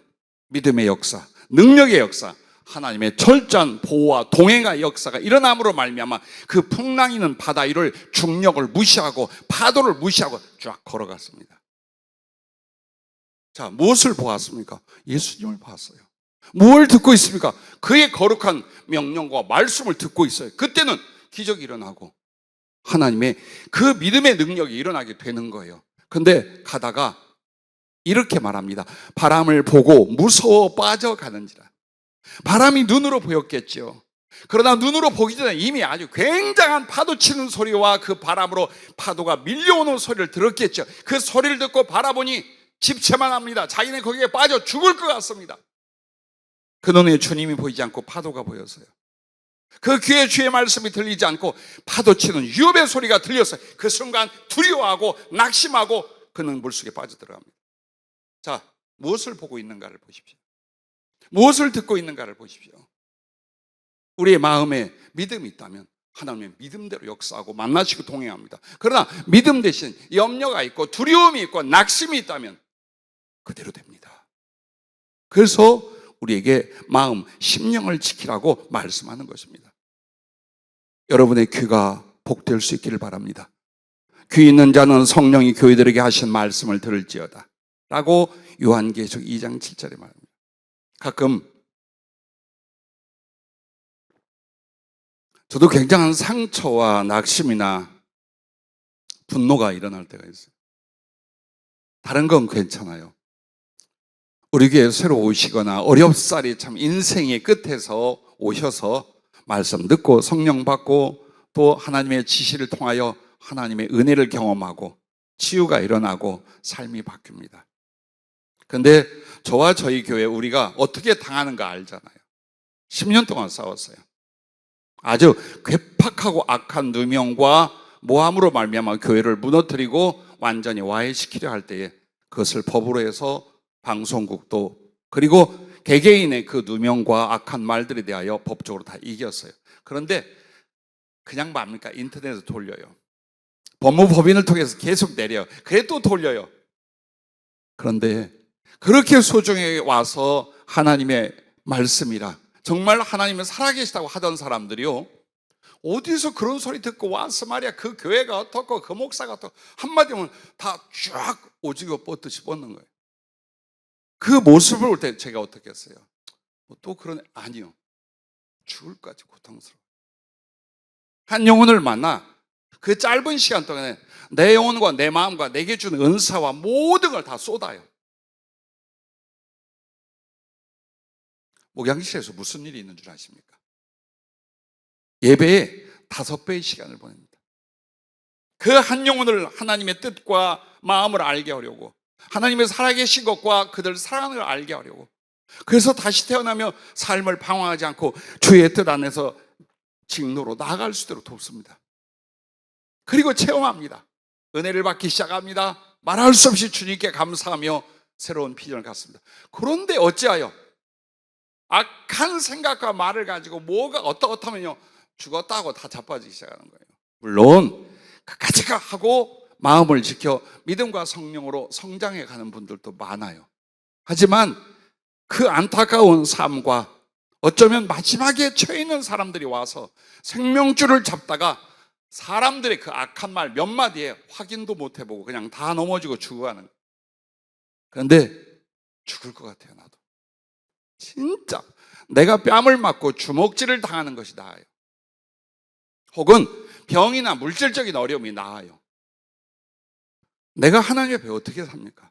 믿음의 역사, 능력의 역사, 하나님의 철저한 보호와 동행의 역사가 일어남으로 말미암아 그 풍랑이는 바다 위를 중력을 무시하고 파도를 무시하고 쫙 걸어갔습니다. 자, 무엇을 보았습니까? 예수님을 봤어요. 뭘 듣고 있습니까? 그의 거룩한 명령과 말씀을 듣고 있어요. 그때는 기적이 일어나고 하나님의 그 믿음의 능력이 일어나게 되는 거예요. 근데 가다가 이렇게 말합니다. 바람을 보고 무서워 빠져가는지라. 바람이 눈으로 보였겠죠. 그러나 눈으로 보기 전에 이미 아주 굉장한 파도 치는 소리와 그 바람으로 파도가 밀려오는 소리를 들었겠죠. 그 소리를 듣고 바라보니 집채만 합니다. 자기는 거기에 빠져 죽을 것 같습니다. 그 눈에 주님이 보이지 않고 파도가 보였어요. 그 귀에 주의 말씀이 들리지 않고 파도 치는 유업의 소리가 들렸어요. 그 순간 두려워하고 낙심하고 그는 물속에 빠져들어갑니다. 자, 무엇을 보고 있는가를 보십시오. 무엇을 듣고 있는가를 보십시오. 우리의 마음에 믿음이 있다면 하나님의 믿음대로 역사하고 만나시고 동행합니다. 그러나 믿음 대신 염려가 있고 두려움이 있고 낙심이 있다면 그대로 됩니다. 그래서 우리에게 마음, 심령을 지키라고 말씀하는 것입니다. 여러분의 귀가 복될 수 있기를 바랍니다. 귀 있는 자는 성령이 교회들에게 하신 말씀을 들을지어다 라고 요한계시록 2장 7절에 말합니다. 가끔 저도 굉장한 상처와 낙심이나 분노가 일어날 때가 있어요. 다른 건 괜찮아요. 우리 교회에 새로 오시거나 어렵사리 참 인생의 끝에서 오셔서 말씀 듣고 성령 받고 또 하나님의 지시를 통하여 하나님의 은혜를 경험하고 치유가 일어나고 삶이 바뀝니다. 근데 저와 저희 교회 우리가 어떻게 당하는가 알잖아요. 10년 동안 싸웠어요. 아주 괴팍하고 악한 누명과 모함으로 말미암아 교회를 무너뜨리고 완전히 와해시키려 할 때에 그것을 법으로 해서 방송국도 그리고 개개인의 그 누명과 악한 말들에 대하여 법적으로 다 이겼어요. 그런데 그냥 맙니까? 인터넷에서 돌려요. 법무법인을 통해서 계속 내려요. 그래 또 돌려요. 그런데 그렇게 소중히 와서 하나님의 말씀이라 정말 하나님은 살아계시다고 하던 사람들이요, 어디서 그런 소리 듣고 와서 말이야 그 교회가 어떻고 그 목사가 어떻고 한마디 하면 다 쫙 오징어 뻗듯이 뻗는 거예요. 그 모습을 볼 때 제가 어떻게 했어요? 또 그런, 아니요, 죽을까지 고통스러워. 한 영혼을 만나 그 짧은 시간 동안에 내 영혼과 내 마음과 내게 주는 은사와 모든 걸 다 쏟아요. 목양실에서 무슨 일이 있는 줄 아십니까? 예배에 5배의 시간을 보냅니다. 그 한 영혼을 하나님의 뜻과 마음을 알게 하려고, 하나님의 살아계신 것과 그들 사랑하는 걸 알게 하려고, 그래서 다시 태어나며 삶을 방황하지 않고 주의 뜻 안에서 직로로 나아갈 수 있도록 돕습니다. 그리고 체험합니다. 은혜를 받기 시작합니다. 말할 수 없이 주님께 감사하며 새로운 비전을 갖습니다. 그런데 어찌하여 악한 생각과 말을 가지고 뭐가 어떻다면요 죽었다고 다 자빠지기 시작하는 거예요. 물론 끝까지 하고 마음을 지켜 믿음과 성령으로 성장해 가는 분들도 많아요. 하지만 그 안타까운 삶과 어쩌면 마지막에 처해 있는 사람들이 와서 생명줄을 잡다가 사람들의 그 악한 말 몇 마디에 확인도 못 해보고 그냥 다 넘어지고 죽어가는 거예요. 그런데 죽을 것 같아요. 나도 진짜 내가 뺨을 맞고 주먹질을 당하는 것이 나아요. 혹은 병이나 물질적인 어려움이 나아요. 내가 하나님 앞에 어떻게 삽니까?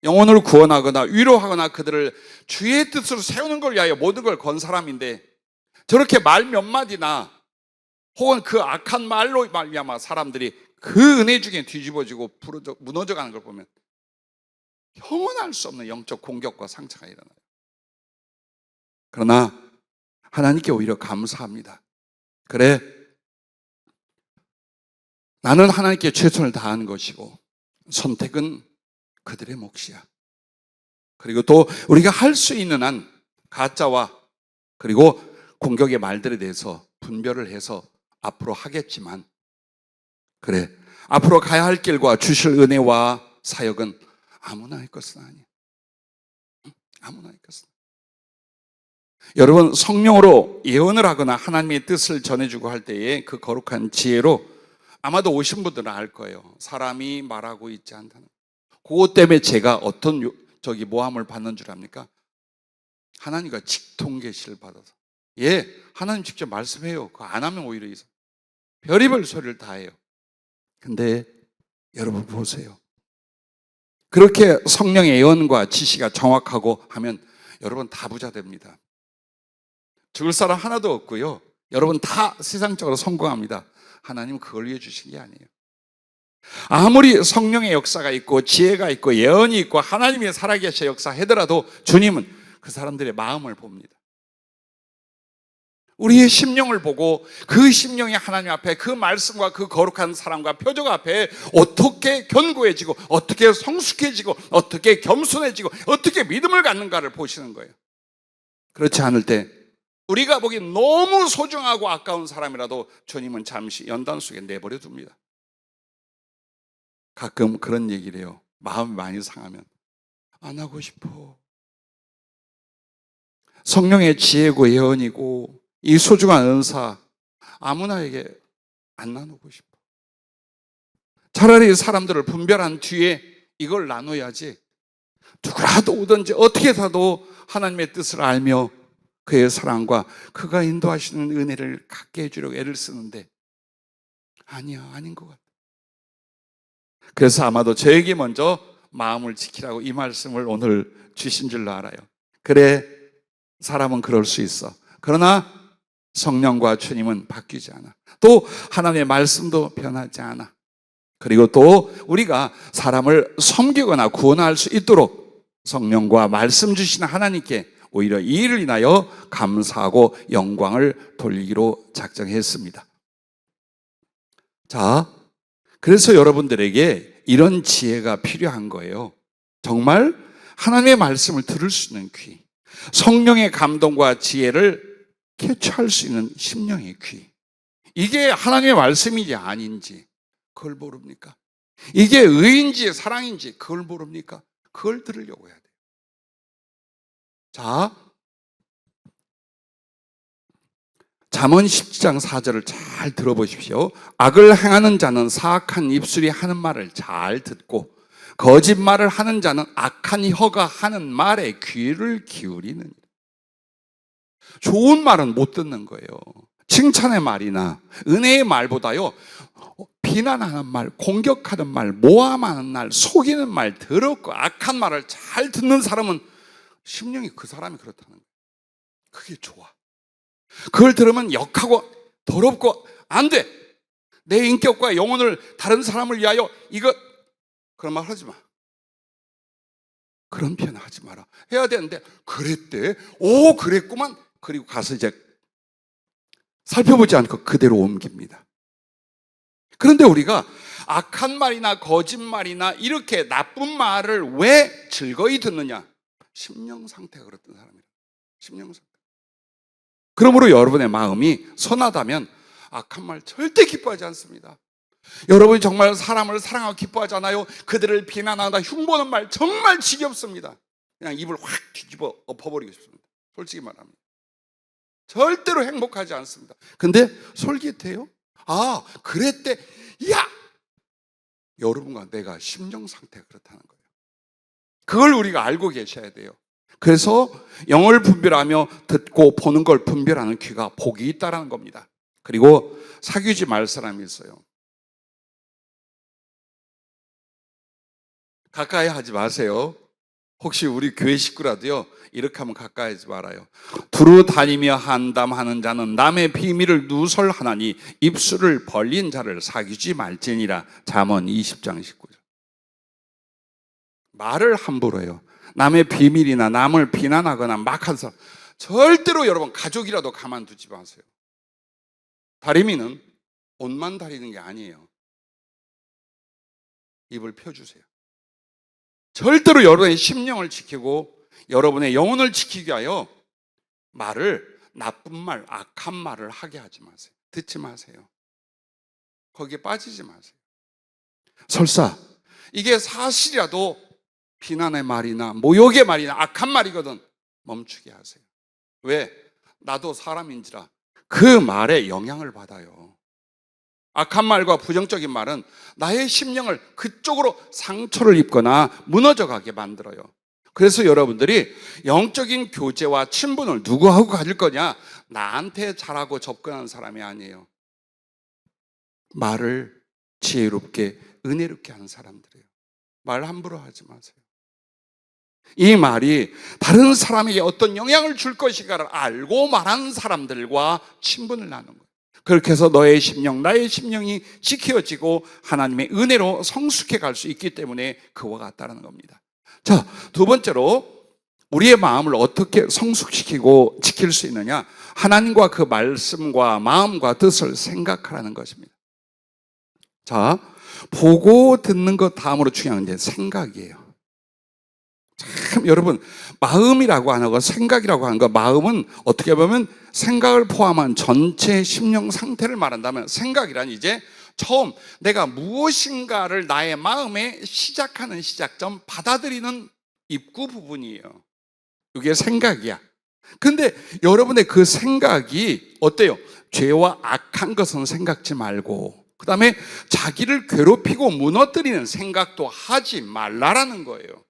영혼을 구원하거나 위로하거나 그들을 주의 뜻으로 세우는 걸 위하여 모든 걸 건 사람인데 저렇게 말 몇 마디나 혹은 그 악한 말로 말미암아 사람들이 그 은혜 중에 뒤집어지고 무너져가는 걸 보면 형언할 수 없는 영적 공격과 상처가 일어나요. 그러나 하나님께 오히려 감사합니다. 그래, 나는 하나님께 최선을 다하는 것이고 선택은 그들의 몫이야. 그리고 또 우리가 할 수 있는 한 가짜와 그리고 공격의 말들에 대해서 분별을 해서 앞으로 하겠지만, 그래, 앞으로 가야 할 길과 주실 은혜와 사역은 아무나 할 것은 아니야. 아무나 할 것은. 여러분, 성령으로 예언을 하거나 하나님의 뜻을 전해주고 할 때에 그 거룩한 지혜로 아마도 오신 분들은 알 거예요. 사람이 말하고 있지 않다는. 그것 때문에 제가 어떤 모함을 받는 줄 압니까? 하나님과 직통계시를 받아서. 예, 하나님 직접 말씀해요. 그거 안 하면 오히려 별의별 소리를 다 해요. 근데 여러분 보세요. 그렇게 성령의 예언과 지시가 정확하고 하면 여러분 다 부자 됩니다. 죽을 사람 하나도 없고요. 여러분 다 세상적으로 성공합니다. 하나님은 그걸 위해 주신 게 아니에요. 아무리 성령의 역사가 있고 지혜가 있고 예언이 있고 하나님의 살아계셔 역사하더라도 주님은 그 사람들의 마음을 봅니다. 우리의 심령을 보고 그 심령이 하나님 앞에 그 말씀과 그 거룩한 사랑과 표적 앞에 어떻게 견고해지고 어떻게 성숙해지고 어떻게 겸손해지고 어떻게 믿음을 갖는가를 보시는 거예요. 그렇지 않을 때 우리가 보기 너무 소중하고 아까운 사람이라도 주님은 잠시 연단 속에 내버려 둡니다. 가끔 그런 얘기를 해요. 마음이 많이 상하면 안 하고 싶어. 성령의 지혜고 예언이고 이 소중한 은사 아무나에게 안 나누고 싶어. 차라리 사람들을 분별한 뒤에 이걸 나눠야지. 누구라도 오든지 어떻게 해서도 하나님의 뜻을 알며 그의 사랑과 그가 인도하시는 은혜를 갖게 해주려고 애를 쓰는데 아니야, 아닌 것 같아. 그래서 아마도 저에게 먼저 마음을 지키라고 이 말씀을 오늘 주신 줄로 알아요. 그래, 사람은 그럴 수 있어. 그러나 성령과 주님은 바뀌지 않아. 또 하나님의 말씀도 변하지 않아. 그리고 또 우리가 사람을 섬기거나 구원할 수 있도록 성령과 말씀 주시는 하나님께 오히려 이 일을 인하여 감사하고 영광을 돌리기로 작정했습니다. 자, 그래서 여러분들에게 이런 지혜가 필요한 거예요. 정말 하나님의 말씀을 들을 수 있는 귀, 성령의 감동과 지혜를 캐치할 수 있는 심령의 귀. 이게 하나님의 말씀인지 아닌지 그걸 모릅니까? 이게 의인지 사랑인지 그걸 모릅니까? 그걸 들으려고 해야 돼요. 자, 잠언 10장 4절을 잘 들어보십시오. 악을 행하는 자는 사악한 입술이 하는 말을 잘 듣고 거짓말을 하는 자는 악한 혀가 하는 말에 귀를 기울이는. 좋은 말은 못 듣는 거예요. 칭찬의 말이나 은혜의 말보다요, 비난하는 말, 공격하는 말, 모함하는 말, 속이는 말, 더럽고 악한 말을 잘 듣는 사람은 심령이 그 사람이 그렇다는 거예요. 그게 좋아. 그걸 들으면 역하고 더럽고 안 돼. 내 인격과 영혼을 다른 사람을 위하여 그런 말 하지 마. 그런 표현 하지 마라. 해야 되는데 그랬대. 오, 그랬구만. 그리고 가서 이제 살펴보지 않고 그대로 옮깁니다. 그런데 우리가 악한 말이나 거짓말이나 이렇게 나쁜 말을 왜 즐거이 듣느냐? 심령 상태가 그렇던 사람이에요. 심령 상태. 그러므로 여러분의 마음이 선하다면 악한 말 절대 기뻐하지 않습니다. 여러분이 정말 사람을 사랑하고 기뻐하잖아요. 그들을 비난하다 흉보는 말 정말 지겹습니다. 그냥 입을 확 뒤집어 엎어버리고 싶습니다. 솔직히 말합니다. 절대로 행복하지 않습니다. 근데 솔깃해요. 아, 그랬대. 야! 여러분과 내가 심령 상태가 그렇다는 거예요. 그걸 우리가 알고 계셔야 돼요. 그래서 영을 분별하며 듣고 보는 걸 분별하는 귀가 복이 있다는 겁니다. 그리고 사귀지 말 사람이 있어요. 가까이 하지 마세요. 혹시 우리 교회 식구라도요, 이렇게 하면 가까이 하지 말아요. 두루 다니며 한담하는 자는 남의 비밀을 누설하나니 입술을 벌린 자를 사귀지 말지니라. 잠언 20장 19절. 말을 함부로 해요. 남의 비밀이나 남을 비난하거나 막 하는 사람 절대로 여러분 가족이라도 가만두지 마세요. 다리미는 옷만 다리는 게 아니에요. 입을 펴주세요. 절대로 여러분의 심령을 지키고 여러분의 영혼을 지키기 위하여 말을, 나쁜 말, 악한 말을 하게 하지 마세요. 듣지 마세요. 거기에 빠지지 마세요. 설사 이게 사실이라도 비난의 말이나 모욕의 말이나 악한 말이거든 멈추게 하세요. 왜? 나도 사람인지라 그 말에 영향을 받아요. 악한 말과 부정적인 말은 나의 심령을 그쪽으로 상처를 입거나 무너져가게 만들어요. 그래서 여러분들이 영적인 교제와 친분을 누구하고 가질 거냐? 나한테 잘하고 접근하는 사람이 아니에요. 말을 지혜롭게 은혜롭게 하는 사람들이에요. 말 함부로 하지 마세요. 이 말이 다른 사람에게 어떤 영향을 줄 것인가를 알고 말하는 사람들과 친분을 나누는 거예요. 그렇게 해서 너의 심령, 나의 심령이 지켜지고 하나님의 은혜로 성숙해 갈 수 있기 때문에 그와 같다는 겁니다. 자, 두 번째로 우리의 마음을 어떻게 성숙시키고 지킬 수 있느냐? 하나님과 그 말씀과 마음과 뜻을 생각하라는 것입니다. 자, 보고 듣는 것 다음으로 중요한 게 생각이에요. 참 여러분, 마음이라고 하는 거, 생각이라고 하는 거, 마음은 어떻게 보면 생각을 포함한 전체 심령 상태를 말한다면 생각이란 이제 처음 내가 무엇인가를 나의 마음에 시작하는 시작점, 받아들이는 입구 부분이에요. 이게 생각이야. 근데 여러분의 그 생각이 어때요? 죄와 악한 것은 생각지 말고 그 다음에 자기를 괴롭히고 무너뜨리는 생각도 하지 말라라는 거예요.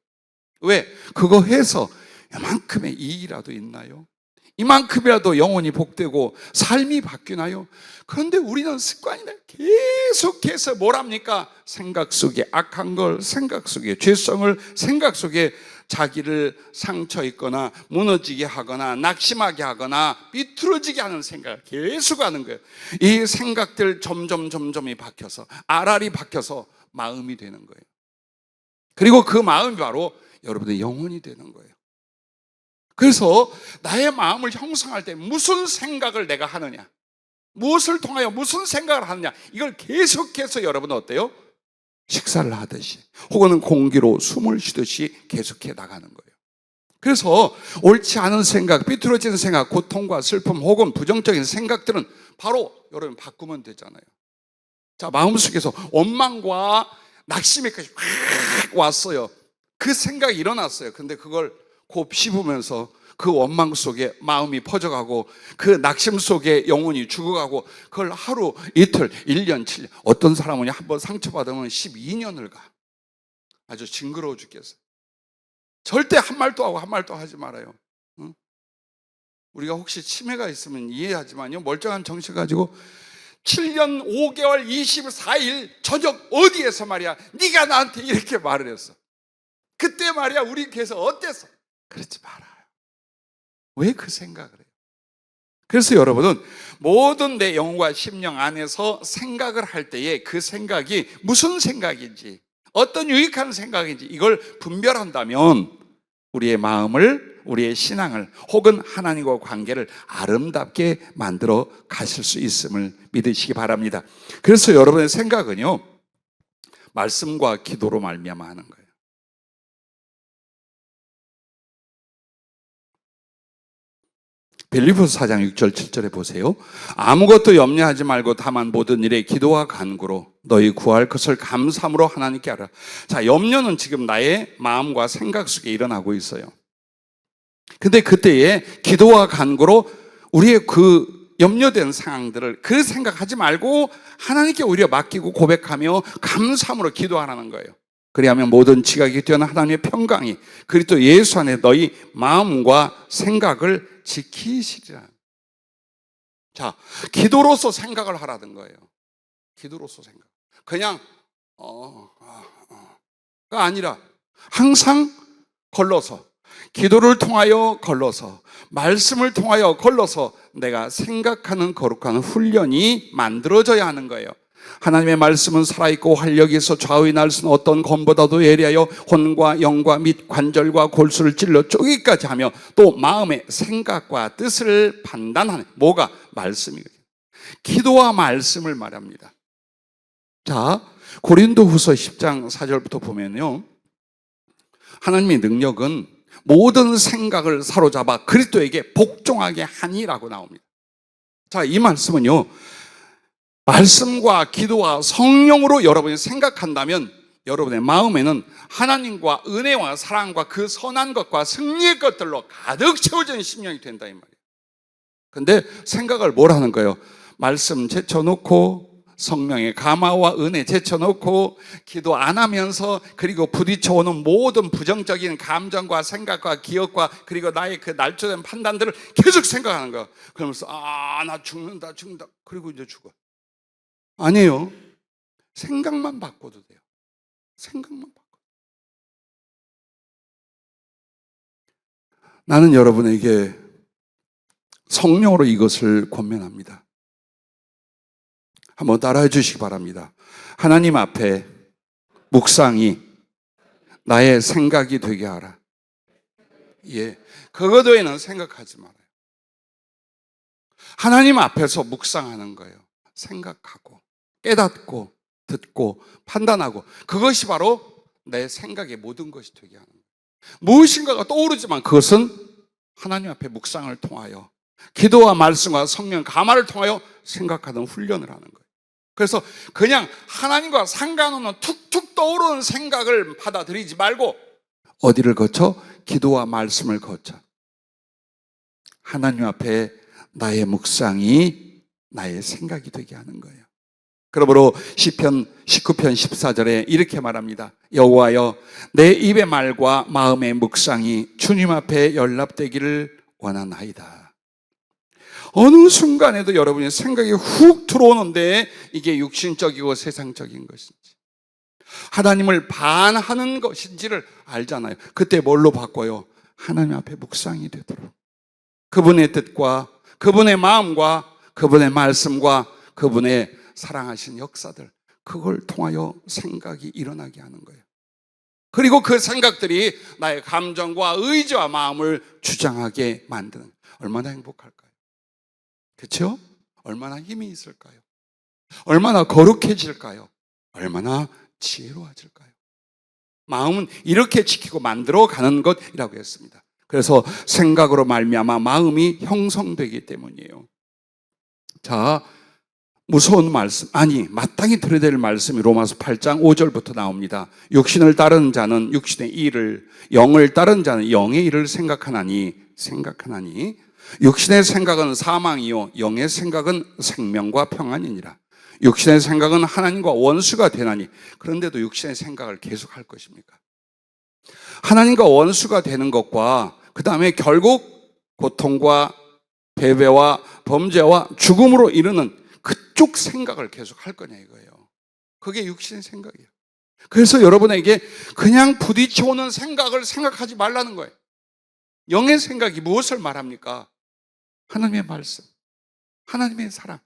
왜? 그거 해서 이만큼의 이익이라도 있나요? 이만큼이라도 영혼이 복되고 삶이 바뀌나요? 그런데 우리는 습관이다. 계속해서 뭘 합니까? 생각 속에 악한 걸, 생각 속에 죄성을, 생각 속에 자기를 상처 입거나 무너지게 하거나 낙심하게 하거나 비틀어지게 하는 생각을 계속 하는 거예요. 이 생각들 점점이 박혀서 알알이 박혀서 마음이 되는 거예요. 그리고 그 마음이 바로 여러분의 영혼이 되는 거예요. 그래서 나의 마음을 형성할 때 무슨 생각을 내가 하느냐, 무엇을 통하여 무슨 생각을 하느냐, 이걸 계속해서 여러분은 어때요? 식사를 하듯이 혹은 공기로 숨을 쉬듯이 계속해 나가는 거예요. 그래서 옳지 않은 생각, 삐뚤어지는 생각, 고통과 슬픔 혹은 부정적인 생각들은 바로 여러분 바꾸면 되잖아요. 자, 마음속에서 원망과 낙심에까지 확 왔어요. 그 생각이 일어났어요. 근데 그걸 곱씹으면서 그 원망 속에 마음이 퍼져가고 그 낙심 속에 영혼이 죽어가고 그걸 하루, 이틀, 1년, 7년, 어떤 사람은 한번 상처받으면 12년을 가. 아주 징그러워 죽겠어요. 절대 한 말도 하고 한 말도 하지 말아요. 응? 우리가 혹시 치매가 있으면 이해하지만요, 멀쩡한 정신 가지고 7년 5개월 24일 저녁 어디에서 말이야 네가 나한테 이렇게 말을 했어. 그때 말이야 우리 교회에서 어땠어? 그러지 말아요. 왜 그 생각을 해요? 그래서 여러분은 모든 내 영과 심령 안에서 생각을 할 때에 그 생각이 무슨 생각인지, 어떤 유익한 생각인지 이걸 분별한다면 우리의 마음을, 우리의 신앙을 혹은 하나님과 관계를 아름답게 만들어 가실 수 있음을 믿으시기 바랍니다. 그래서 여러분의 생각은요, 말씀과 기도로 말미암아 하는 거예요. 빌립보서 4장 6절 7절에 보세요. 아무것도 염려하지 말고 다만 모든 일에 기도와 간구로 너희 구할 것을 감사함으로 하나님께 하라. 자, 염려는 지금 나의 마음과 생각 속에 일어나고 있어요. 근데 그때에 기도와 간구로 우리의 그 염려된 상황들을 그 생각하지 말고 하나님께 오히려 맡기고 고백하며 감사함으로 기도하라는 거예요. 그리하면 모든 지각이 뛰어난 하나님의 평강이 그리스도 예수 안에 너희 마음과 생각을 지키시리라. 자, 기도로서 생각을 하라는 거예요. 기도로서 생각. 그냥 가 아니라 항상 걸러서, 기도를 통하여 걸러서, 말씀을 통하여 걸러서 내가 생각하는 거룩한 훈련이 만들어져야 하는 거예요. 하나님의 말씀은 살아있고 활력이 있어 좌우인할 수는 어떤 검보다도 예리하여 혼과 영과 및 관절과 골수를 찔러 쪼개기까지 하며 또 마음의 생각과 뜻을 판단하는, 뭐가? 말씀이거든요. 기도와 말씀을 말합니다. 자, 고린도후서 10장 4절부터 보면요, 하나님의 능력은 모든 생각을 사로잡아 그리스도에게 복종하게 하니라고 나옵니다. 자, 이 말씀은요, 말씀과 기도와 성령으로 여러분이 생각한다면 여러분의 마음에는 하나님과 은혜와 사랑과 그 선한 것과 승리의 것들로 가득 채워진 심령이 된다 이 말이에요. 근데 생각을 뭘 하는 거예요? 말씀 제쳐놓고 성령의 감화와 은혜 제쳐놓고 기도 안 하면서, 그리고 부딪혀오는 모든 부정적인 감정과 생각과 기억과 그리고 나의 그 날조된 판단들을 계속 생각하는 거예요. 그러면서 나 죽는다. 그리고 이제 죽어. 아니에요. 생각만 바꿔도 돼요. 생각만 바꿔. 나는 여러분에게 성령으로 이것을 권면합니다. 한번 따라해 주시기 바랍니다. 하나님 앞에 묵상이 나의 생각이 되게 하라. 예, 그것 외에는 생각하지 말아요. 하나님 앞에서 묵상하는 거예요. 생각하고 깨닫고 듣고 판단하고, 그것이 바로 내 생각의 모든 것이 되게 하는 거예요. 무엇인가가 떠오르지만 그것은 하나님 앞에 묵상을 통하여 기도와 말씀과 성령 감화를 통하여 생각하는 훈련을 하는 거예요. 그래서 그냥 하나님과 상관없는 툭툭 떠오르는 생각을 받아들이지 말고 어디를 거쳐? 기도와 말씀을 거쳐 하나님 앞에 나의 묵상이 나의 생각이 되게 하는 거예요. 그러므로 시편 19편 14절에 이렇게 말합니다. 여호와여, 내 입의 말과 마음의 묵상이 주님 앞에 연락되기를 원하나이다. 어느 순간에도 여러분의 생각이 훅 들어오는데 이게 육신적이고 세상적인 것인지, 하나님을 반하는 것인지를 알잖아요. 그때 뭘로 바꿔요? 하나님 앞에 묵상이 되도록, 그분의 뜻과 그분의 마음과 그분의 말씀과 그분의 사랑하신 역사들, 그걸 통하여 생각이 일어나게 하는 거예요. 그리고 그 생각들이 나의 감정과 의지와 마음을 주장하게 만드는, 얼마나 행복할까요? 그렇죠? 얼마나 힘이 있을까요? 얼마나 거룩해질까요? 얼마나 지혜로워질까요? 마음은 이렇게 지키고 만들어가는 것이라고 했습니다. 그래서 생각으로 말미암아 마음이 형성되기 때문이에요. 자, 무서운 말씀, 아니 마땅히 들어야 될 말씀이 로마서 8장 5절부터 나옵니다. 육신을 따르는 자는 육신의 일을, 영을 따르는 자는 영의 일을 생각하나니 육신의 생각은 사망이요 영의 생각은 생명과 평안이니라. 육신의 생각은 하나님과 원수가 되나니, 그런데도 육신의 생각을 계속 할 것입니까? 하나님과 원수가 되는 것과 그 다음에 결국 고통과 패배와 범죄와 죽음으로 이르는 그쪽 생각을 계속 할 거냐 이거예요. 그게 육신의 생각이에요. 그래서 여러분에게 그냥 부딪혀오는 생각을 생각하지 말라는 거예요. 영의 생각이 무엇을 말합니까? 하나님의 말씀, 하나님의 사랑,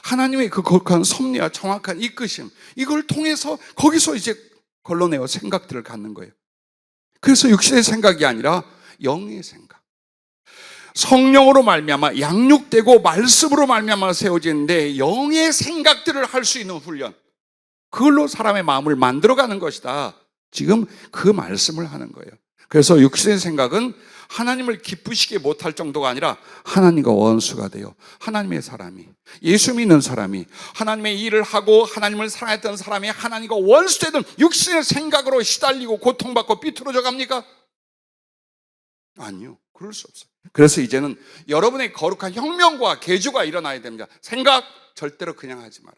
하나님의 그 거룩한 섭리와 정확한 이끄심, 이걸 통해서 거기서 이제 걸러내어 생각들을 갖는 거예요. 그래서 육신의 생각이 아니라 영의 생각, 성령으로 말미암아 양육되고 말씀으로 말미암아 세워지는데 영의 생각들을 할 수 있는 훈련, 그걸로 사람의 마음을 만들어가는 것이다. 지금 그 말씀을 하는 거예요. 그래서 육신의 생각은 하나님을 기쁘시게 못할 정도가 아니라 하나님과 원수가 돼요. 하나님의 사람이, 예수 믿는 사람이, 하나님의 일을 하고 하나님을 사랑했던 사람이 하나님과 원수되던 육신의 생각으로 시달리고 고통받고 삐뚤어져 갑니까? 아니요, 그럴 수 없어요. 그래서 이제는 여러분의 거룩한 혁명과 개조가 일어나야 됩니다. 생각 절대로 그냥 하지 마라.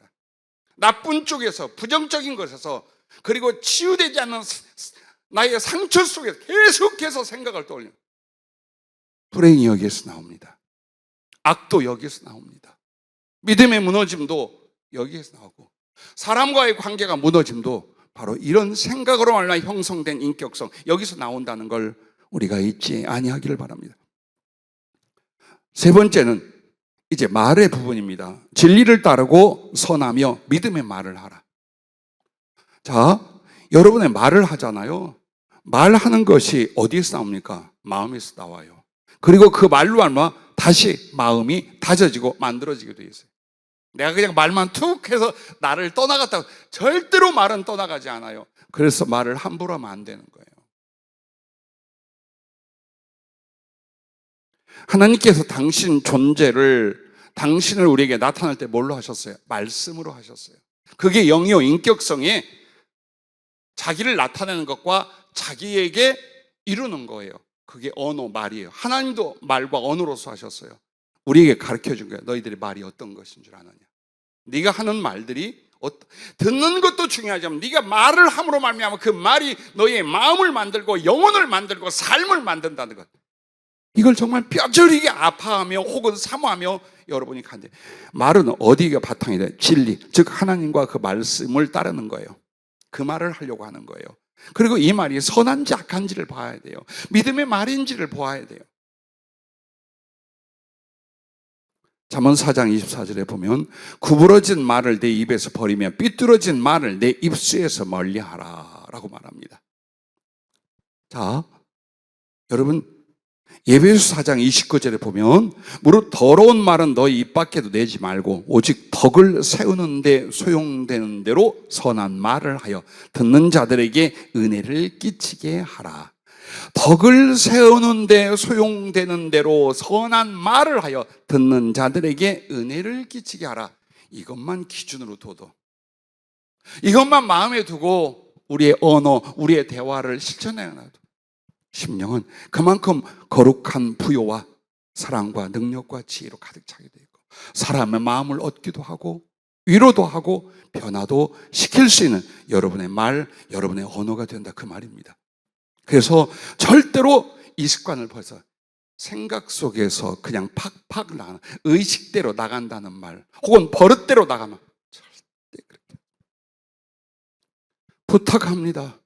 나쁜 쪽에서, 부정적인 것에서, 그리고 치유되지 않는 나의 상처 속에서 계속해서 생각을 떠올려. 불행이 여기에서 나옵니다. 악도 여기에서 나옵니다. 믿음의 무너짐도 여기에서 나오고, 사람과의 관계가 무너짐도 바로 이런 생각으로 말미암아 형성된 인격성, 여기서 나온다는 걸 우리가 잊지 아니하기를 바랍니다. 세 번째는 이제 말의 부분입니다. 진리를 따르고 선하며 믿음의 말을 하라. 자, 여러분의 말을 하잖아요. 말하는 것이 어디에서 나옵니까? 마음에서 나와요. 그리고 그 말로 하면 다시 마음이 다져지고 만들어지게 되어 있어요. 내가 그냥 말만 툭 해서 나를 떠나갔다고, 절대로 말은 떠나가지 않아요. 그래서 말을 함부로 하면 안 되는 거예요. 하나님께서 당신을 우리에게 나타날 때 뭘로 하셨어요? 말씀으로 하셨어요. 그게 영이요, 인격성에 자기를 나타내는 것과 자기에게 이루는 거예요. 그게 언어, 말이에요. 하나님도 말과 언어로서 하셨어요. 우리에게 가르쳐 준 거예요. 너희들의 말이 어떤 것인 줄 아느냐. 네가 하는 말들이 듣는 것도 중요하지만 네가 말을 함으로 말미암아 그 말이 너의 마음을 만들고 영혼을 만들고 삶을 만든다는 것. 이걸 정말 뼈저리게 아파하며 혹은 사모하며 여러분이 간대. 말은 어디가 바탕이 돼? 진리, 즉 하나님과 그 말씀을 따르는 거예요. 그 말을 하려고 하는 거예요. 그리고 이 말이 선한지 악한지를 봐야 돼요. 믿음의 말인지를 보아야 돼요. 잠언 4장 24절에 보면 구부러진 말을 내 입에서 버리며 삐뚤어진 말을 내 입수에서 멀리하라 라고 말합니다. 자, 여러분 예배소 4장 29절에 보면 무릇 더러운 말은 너희 입 밖에도 내지 말고 오직 덕을 세우는 데 소용되는 대로 선한 말을 하여 듣는 자들에게 은혜를 끼치게 하라. 덕을 세우는 데 소용되는 대로 선한 말을 하여 듣는 자들에게 은혜를 끼치게 하라. 이것만 기준으로 둬도, 이것만 마음에 두고 우리의 언어, 우리의 대화를 실천해 놔도 심령은 그만큼 거룩한 부요와 사랑과 능력과 지혜로 가득 차게 되고 사람의 마음을 얻기도 하고 위로도 하고 변화도 시킬 수 있는 여러분의 말, 여러분의 언어가 된다, 그 말입니다. 그래서 절대로 이 습관을 벌써 생각 속에서 그냥 팍팍 나가는, 의식대로 나간다는 말 혹은 버릇대로 나가면 절대 그렇게 부탁합니다.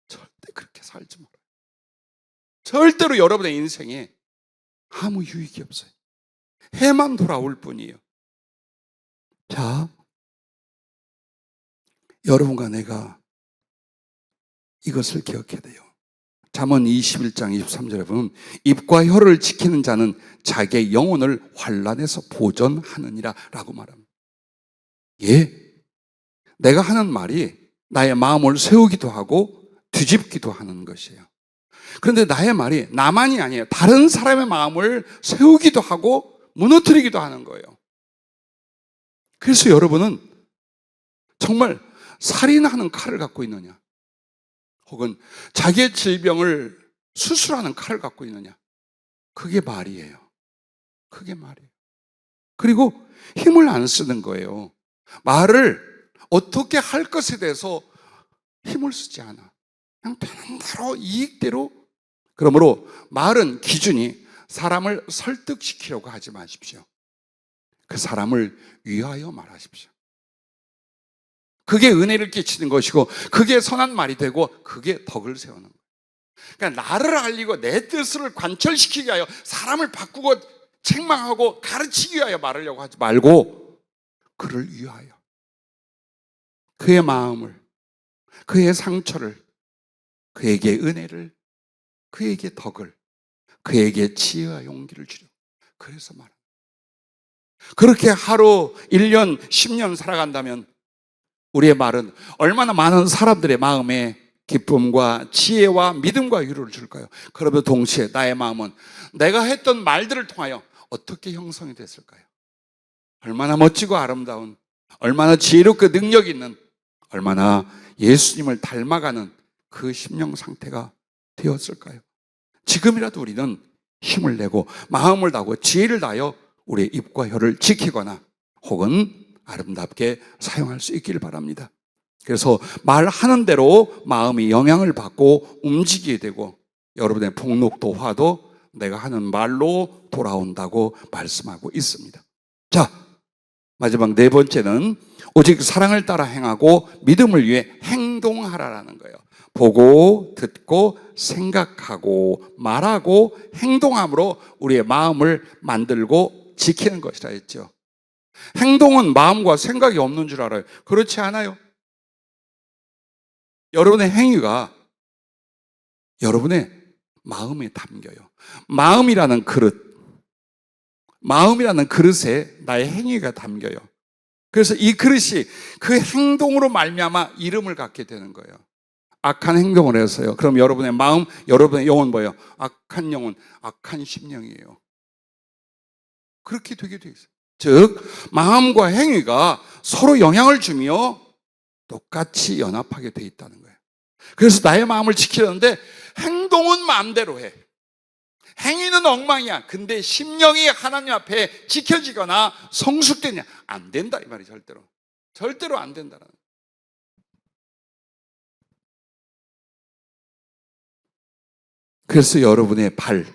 절대 그렇게 살지 말아요. 절대로 여러분의 인생에 아무 유익이 없어요. 해만 돌아올 뿐이에요. 자, 여러분과 내가 이것을 기억해야 돼요. 잠언 21장 23절에 보면 입과 혀를 지키는 자는 자기의 영혼을 환난에서 보전하느니라 라고 말합니다. 예, 내가 하는 말이 나의 마음을 세우기도 하고 뒤집기도 하는 것이에요. 그런데 나의 말이 나만이 아니에요. 다른 사람의 마음을 세우기도 하고 무너뜨리기도 하는 거예요. 그래서 여러분은 정말 살인하는 칼을 갖고 있느냐, 혹은 자기의 질병을 수술하는 칼을 갖고 있느냐, 그게 말이에요. 그게 말이에요. 그리고 힘을 안 쓰는 거예요. 말을 어떻게 할 것에 대해서 힘을 쓰지 않아. 그냥 되는 대로, 이익대로. 그러므로 말은 기준이 사람을 설득시키려고 하지 마십시오. 그 사람을 위하여 말하십시오. 그게 은혜를 끼치는 것이고 그게 선한 말이 되고 그게 덕을 세우는 거예요. 그러니까 나를 알리고 내 뜻을 관철시키기 위하여 사람을 바꾸고 책망하고 가르치기 위하여 말하려고 하지 말고 그를 위하여, 그의 마음을, 그의 상처를, 그에게 은혜를, 그에게 덕을, 그에게 지혜와 용기를 주려. 그래서 말합니다. 그렇게 하루, 1년, 10년 살아간다면 우리의 말은 얼마나 많은 사람들의 마음에 기쁨과 지혜와 믿음과 위로를 줄까요? 그러면 동시에 나의 마음은 내가 했던 말들을 통하여 어떻게 형성이 됐을까요? 얼마나 멋지고 아름다운, 얼마나 지혜롭고 능력 있는, 얼마나 예수님을 닮아가는 그 심령 상태가 되었을까요? 지금이라도 우리는 힘을 내고 마음을 다하고 지혜를 다하여 우리의 입과 혀를 지키거나 혹은 아름답게 사용할 수 있기를 바랍니다. 그래서 말하는 대로 마음이 영향을 받고 움직이게 되고 여러분의 복록도 화도 내가 하는 말로 돌아온다고 말씀하고 있습니다. 자, 마지막 네 번째는 오직 사랑을 따라 행하고 믿음을 위해 행동하라라는 거예요. 보고 듣고 생각하고 말하고 행동함으로 우리의 마음을 만들고 지키는 것이라 했죠. 행동은 마음과 생각이 없는 줄 알아요. 그렇지 않아요? 여러분의 행위가 여러분의 마음에 담겨요. 마음이라는 그릇에 나의 행위가 담겨요. 그래서 이 그릇이 그 행동으로 말미암아 이름을 갖게 되는 거예요. 악한 행동을 해서요. 그럼 여러분의 마음, 여러분의 영혼 뭐예요? 악한 영혼, 악한 심령이에요. 그렇게 되게 돼 있어요. 즉 마음과 행위가 서로 영향을 주며 똑같이 연합하게 돼 있다는 거예요. 그래서 나의 마음을 지키려는데 행동은 마음대로 해. 행위는 엉망이야. 근데 심령이 하나님 앞에 지켜지거나 성숙되냐? 안 된다 이 말이 절대로. 절대로 안 된다는 거예요. 그래서 여러분의 발,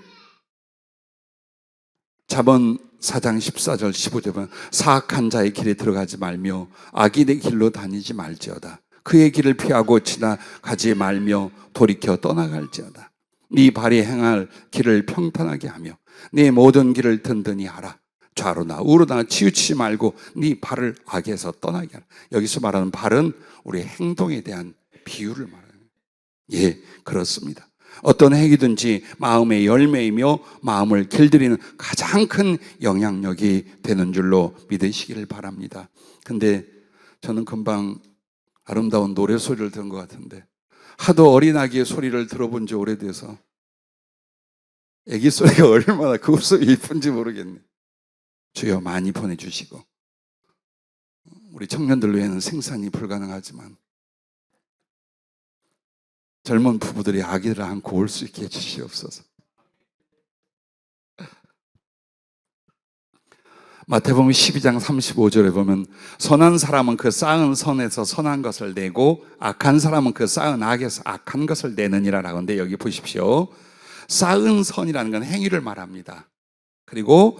잠언 4장 14절 15절 보면 사악한 자의 길에 들어가지 말며 악인의 길로 다니지 말지어다. 그의 길을 피하고 지나가지 말며 돌이켜 떠나갈지어다. 네 발이 행할 길을 평탄하게 하며 네 모든 길을 든든히 하라. 좌로나 우로나 치우치지 말고 네 발을 악에서 떠나게 하라. 여기서 말하는 발은 우리의 행동에 대한 비유를 말하는 거예요. 예, 그렇습니다. 어떤 행위든지 마음의 열매이며 마음을 길들이는 가장 큰 영향력이 되는 줄로 믿으시기를 바랍니다. 근데 저는 금방 아름다운 노래 소리를 들은 것 같은데 하도 어린아기의 소리를 들어본 지 오래돼서 아기 소리가 얼마나 그 웃음이 이쁜지 모르겠네. 주여 많이 보내주시고 우리 청년들 외에는 생산이 불가능하지만 젊은 부부들이 아기를 안고 올 수 있게 해주시옵소서. 마태복음 12장 35절에 보면 선한 사람은 그 쌓은 선에서 선한 것을 내고 악한 사람은 그 쌓은 악에서 악한 것을 내느니라 라는데 여기 보십시오. 쌓은 선이라는 건 행위를 말합니다. 그리고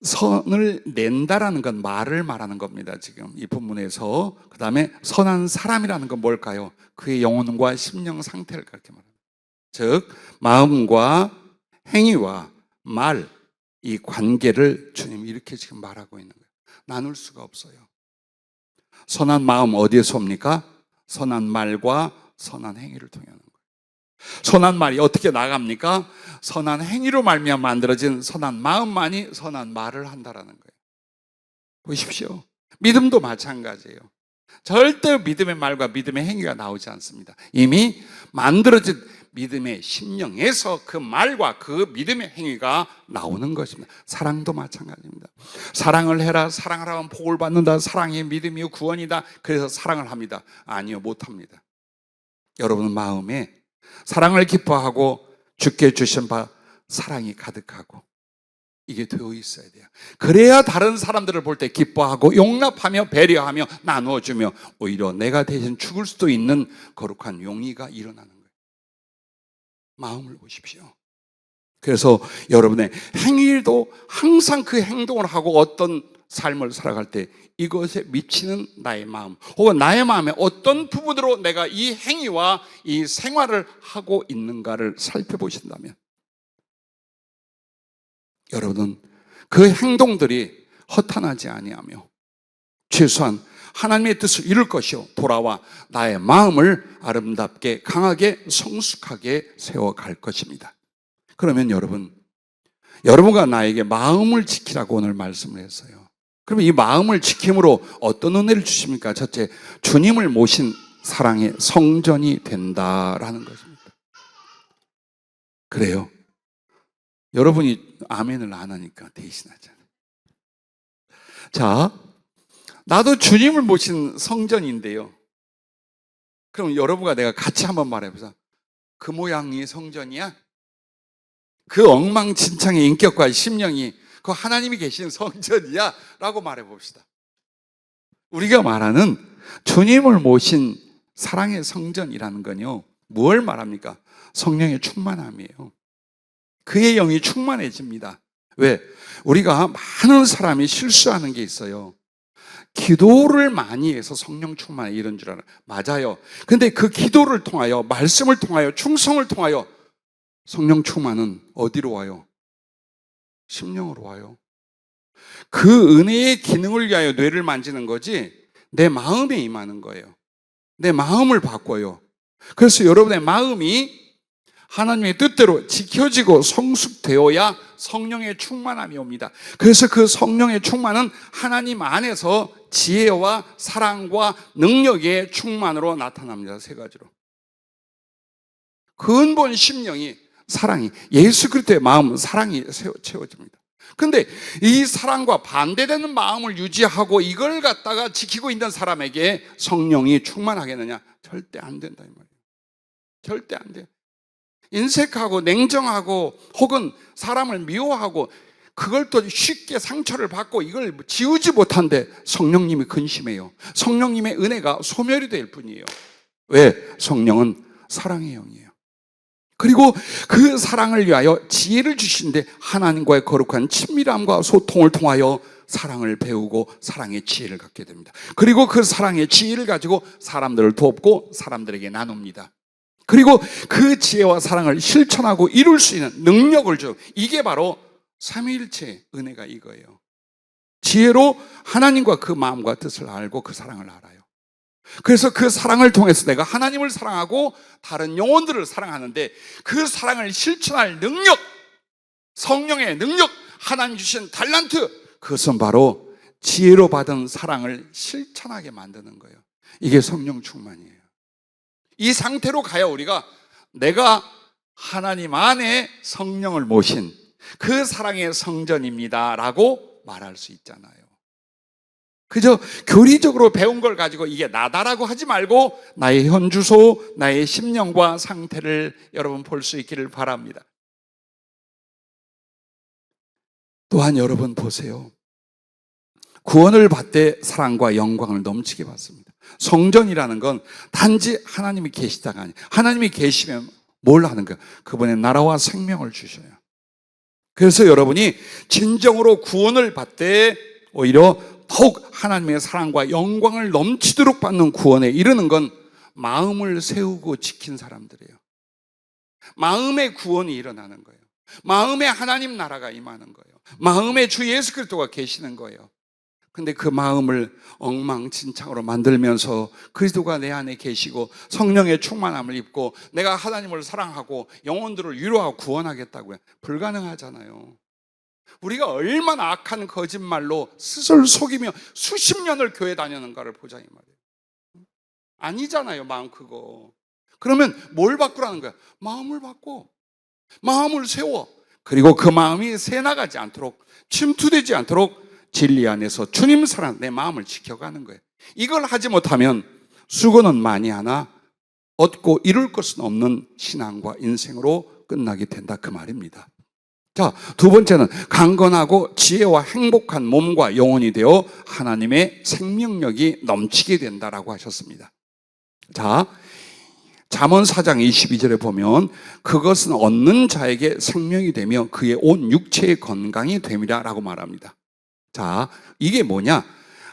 선을 낸다라는 건 말을 말하는 겁니다. 지금 이 본문에서. 그 다음에 선한 사람이라는 건 뭘까요? 그의 영혼과 심령 상태를 그렇게 말합니다. 즉 마음과 행위와 말, 이 관계를 주님이 이렇게 지금 말하고 있는 거예요. 나눌 수가 없어요. 선한 마음 어디에서 옵니까? 선한 말과 선한 행위를 통해 하는 거예요. 선한 말이 어떻게 나갑니까? 선한 행위로 말미암아 만들어진 선한 마음만이 선한 말을 한다라는 거예요. 보십시오. 믿음도 마찬가지예요. 절대 믿음의 말과 믿음의 행위가 나오지 않습니다. 이미 만들어진 믿음의 심령에서 그 말과 그 믿음의 행위가 나오는 것입니다. 사랑도 마찬가지입니다. 사랑을 해라, 사랑을 하면 복을 받는다, 사랑이 믿음이요 구원이다, 그래서 사랑을 합니다. 아니요, 못합니다. 여러분 마음에 사랑을 기뻐하고 주께 주신 바 사랑이 가득하고 이게 되어 있어야 돼요. 그래야 다른 사람들을 볼 때 기뻐하고 용납하며 배려하며 나누어주며 오히려 내가 대신 죽을 수도 있는 거룩한 용의가 일어나는 거예요. 마음을 보십시오. 그래서 여러분의 행위도 항상 그 행동을 하고 어떤 삶을 살아갈 때 이것에 미치는 나의 마음 혹은 나의 마음에 어떤 부분으로 내가 이 행위와 이 생활을 하고 있는가를 살펴보신다면 여러분은 그 행동들이 허탄하지 아니하며 최소한 하나님의 뜻을 이룰 것이요 돌아와 나의 마음을 아름답게 강하게 성숙하게 세워갈 것입니다. 그러면 여러분과 나에게 마음을 지키라고 오늘 말씀을 했어요. 그러면 이 마음을 지킴으로 어떤 은혜를 주십니까? 첫째, 주님을 모신 사랑의 성전이 된다라는 것입니다. 그래요. 여러분이 아멘을 안 하니까 대신하잖아요. 자, 나도 주님을 모신 성전인데요. 그럼 여러분과 내가 같이 한번 말해보자. 그 모양이 성전이야? 그 엉망진창의 인격과 심령이 그 하나님이 계신 성전이야? 라고 말해봅시다. 우리가 말하는 주님을 모신 사랑의 성전이라는 건요, 뭘 말합니까? 성령의 충만함이에요. 그의 영이 충만해집니다. 왜? 우리가 많은 사람이 실수하는 게 있어요. 기도를 많이 해서 성령 충만에 이런 줄 알아요. 맞아요. 근데 그 기도를 통하여, 말씀을 통하여, 충성을 통하여 성령 충만은 어디로 와요? 심령으로 와요. 그 은혜의 기능을 위하여 뇌를 만지는 거지 내 마음에 임하는 거예요. 내 마음을 바꿔요. 그래서 여러분의 마음이 하나님의 뜻대로 지켜지고 성숙되어야 성령의 충만함이 옵니다. 그래서 그 성령의 충만은 하나님 안에서 지혜와 사랑과 능력의 충만으로 나타납니다. 세 가지로. 근본 심령이 사랑이, 예수 그리스도의 마음은 사랑이 채워집니다. 근데 이 사랑과 반대되는 마음을 유지하고 이걸 갖다가 지키고 있는 사람에게 성령이 충만하겠느냐? 절대 안 된다 이 말이에요. 절대 안 돼요. 인색하고 냉정하고 혹은 사람을 미워하고 그걸 또 쉽게 상처를 받고 이걸 지우지 못한데 성령님이 근심해요. 성령님의 은혜가 소멸이 될 뿐이에요. 왜? 성령은 사랑의 영이에요. 그리고 그 사랑을 위하여 지혜를 주시는데 하나님과의 거룩한 친밀함과 소통을 통하여 사랑을 배우고 사랑의 지혜를 갖게 됩니다. 그리고 그 사랑의 지혜를 가지고 사람들을 돕고 사람들에게 나눕니다. 그리고 그 지혜와 사랑을 실천하고 이룰 수 있는 능력을 줘. 이게 바로 삼위일체의 은혜가 이거예요. 지혜로 하나님과 그 마음과 뜻을 알고 그 사랑을 알아요. 그래서 그 사랑을 통해서 내가 하나님을 사랑하고 다른 영혼들을 사랑하는데 그 사랑을 실천할 능력, 성령의 능력, 하나님 주신 달란트, 그것은 바로 지혜로 받은 사랑을 실천하게 만드는 거예요. 이게 성령 충만이에요. 이 상태로 가야 우리가 내가 하나님 안에 성령을 모신 그 사랑의 성전입니다 라고 말할 수 있잖아요. 그저 교리적으로 배운 걸 가지고 이게 나다라고 하지 말고 나의 현주소, 나의 심령과 상태를 여러분 볼 수 있기를 바랍니다. 또한 여러분 보세요. 구원을 받되 사랑과 영광을 넘치게 받습니다. 성전이라는 건 단지 하나님이 계시다가 아니에요. 하나님이 계시면 뭘 하는 거예요? 그분의 나라와 생명을 주셔요. 그래서 여러분이 진정으로 구원을 받되 오히려 더욱 하나님의 사랑과 영광을 넘치도록 받는 구원에 이르는 건 마음을 세우고 지킨 사람들이에요. 마음의 구원이 일어나는 거예요. 마음에 하나님 나라가 임하는 거예요. 마음에 주 예수 그리스도가 계시는 거예요. 근데 그 마음을 엉망진창으로 만들면서 그리스도가 내 안에 계시고 성령의 충만함을 입고 내가 하나님을 사랑하고 영혼들을 위로하고 구원하겠다고요. 불가능하잖아요. 우리가 얼마나 악한 거짓말로 스스로 속이며 수십 년을 교회 다녔는가를 보자 이 말이에요. 아니잖아요, 마음 그거. 그러면 뭘 바꾸라는 거야? 마음을 바꿔. 마음을 세워. 그리고 그 마음이 새나가지 않도록, 침투되지 않도록 진리 안에서 주님 사랑, 내 마음을 지켜가는 거예요. 이걸 하지 못하면 수고는 많이 하나 얻고 이룰 것은 없는 신앙과 인생으로 끝나게 된다 그 말입니다. 자, 두 번째는 강건하고 지혜와 행복한 몸과 영혼이 되어 하나님의 생명력이 넘치게 된다라고 하셨습니다. 자, 잠언 4장 22절에 보면 그것은 얻는 자에게 생명이 되며 그의 온 육체의 건강이 됨이라 라고 말합니다. 자, 이게 뭐냐?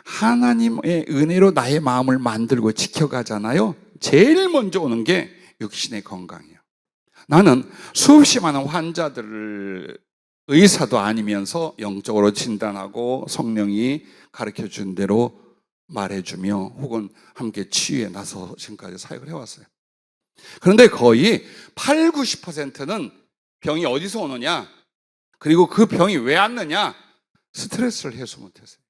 하나님의 은혜로 나의 마음을 만들고 지켜가잖아요. 제일 먼저 오는 게 육신의 건강이에요. 나는 수없이 많은 환자들을 의사도 아니면서 영적으로 진단하고 성령이 가르쳐 준 대로 말해주며 혹은 함께 치유에 나서 지금까지 사역을 해왔어요. 그런데 거의 8, 90%는 병이 어디서 오느냐? 그리고 그 병이 왜 왔느냐? 스트레스를 해소 못했어요.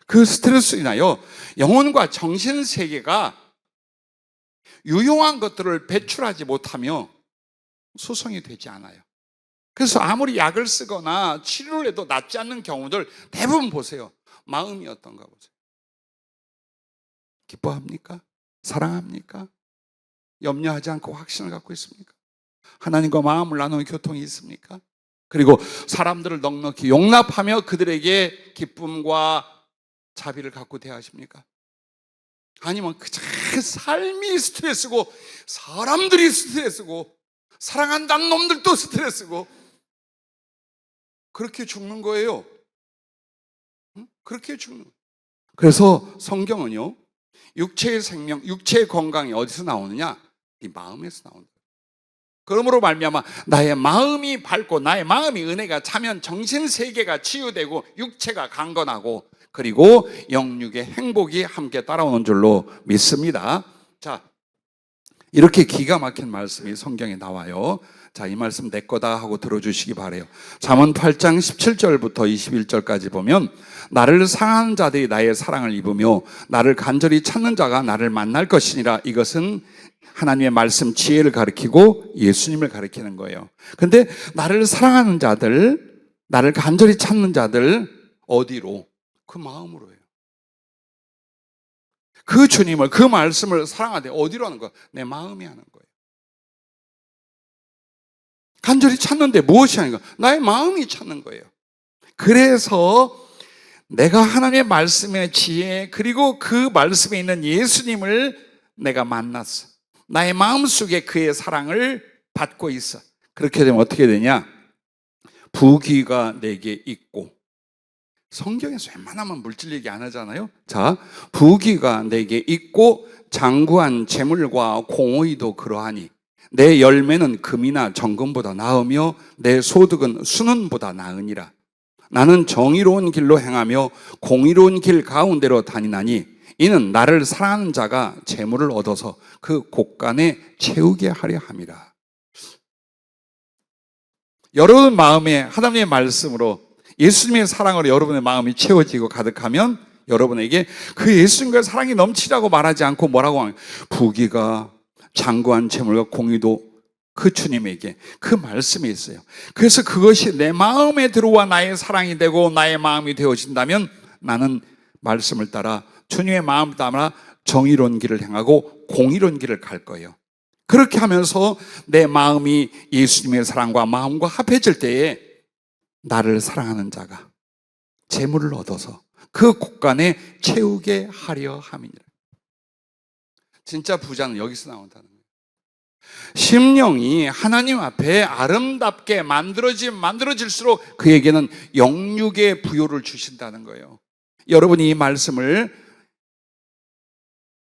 그 스트레스로 인하여 영혼과 정신 세계가 유용한 것들을 배출하지 못하며 소성이 되지 않아요. 그래서 아무리 약을 쓰거나 치료를 해도 낫지 않는 경우들 대부분 보세요. 마음이 어떤가 보세요. 기뻐합니까? 사랑합니까? 염려하지 않고 확신을 갖고 있습니까? 하나님과 마음을 나누는 교통이 있습니까? 그리고 사람들을 넉넉히 용납하며 그들에게 기쁨과 자비를 갖고 대하십니까? 아니면 그 삶이 스트레스고 사람들이 스트레스고 사랑한다는 놈들도 스트레스고 그렇게 죽는 거예요. 그렇게 죽는 거예요. 그래서 성경은요, 육체의 생명, 육체의 건강이 어디서 나오느냐? 이 마음에서 나온다. 그러므로 말미암아 나의 마음이 밝고 나의 마음이 은혜가 차면 정신세계가 치유되고 육체가 강건하고 그리고 영육의 행복이 함께 따라오는 줄로 믿습니다. 자, 이렇게 기가 막힌 말씀이 성경에 나와요. 자, 이 말씀 내 거다 하고 들어주시기 바라요. 잠언 8장 17절부터 21절까지 보면 나를 사랑하는 자들이 나의 사랑을 입으며 나를 간절히 찾는 자가 나를 만날 것이니라. 이것은 하나님의 말씀 지혜를 가리키고 예수님을 가리키는 거예요. 근데 나를 사랑하는 자들, 나를 간절히 찾는 자들 어디로? 그 마음으로예요. 그 주님을, 그 말씀을 사랑하되 어디로 하는 거야? 내 마음이 하는 거예요. 간절히 찾는데 무엇이 하는 거야? 나의 마음이 찾는 거예요. 그래서 내가 하나님의 말씀의 지혜 그리고 그 말씀에 있는 예수님을 내가 만났어. 나의 마음속에 그의 사랑을 받고 있어. 그렇게 되면 어떻게 되냐? 부귀가 내게 있고, 성경에서 웬만하면 물질 얘기 안 하잖아요. 자, 부귀가 내게 있고 장구한 재물과 공의도 그러하니 내 열매는 금이나 정금보다 나으며 내 소득은 순은보다 나으니라. 나는 정의로운 길로 행하며 공의로운 길 가운데로 다니나니 이는 나를 사랑하는 자가 재물을 얻어서 그 곳간에 채우게 하려 함이라. 여러분 마음에 하나님의 말씀으로 예수님의 사랑으로 여러분의 마음이 채워지고 가득하면 여러분에게 그 예수님과의 사랑이 넘치라고 말하지 않고 뭐라고 하면 부귀가 장구한 재물과 공의도 그 주님에게 그 말씀이 있어요. 그래서 그것이 내 마음에 들어와 나의 사랑이 되고 나의 마음이 되어진다면 나는 말씀을 따라 주님의 마음을 따라 정의로운 길을 행하고 공의로운 길을 갈 거예요. 그렇게 하면서 내 마음이 예수님의 사랑과 마음과 합해질 때에 나를 사랑하는 자가 재물을 얻어서 그 곳간에 채우게 하려 함이니라. 진짜 부자는 여기서 나온다는 거예요. 심령이 하나님 앞에 아름답게 만들어질수록 그에게는 영육의 부요를 주신다는 거예요. 여러분이 이 말씀을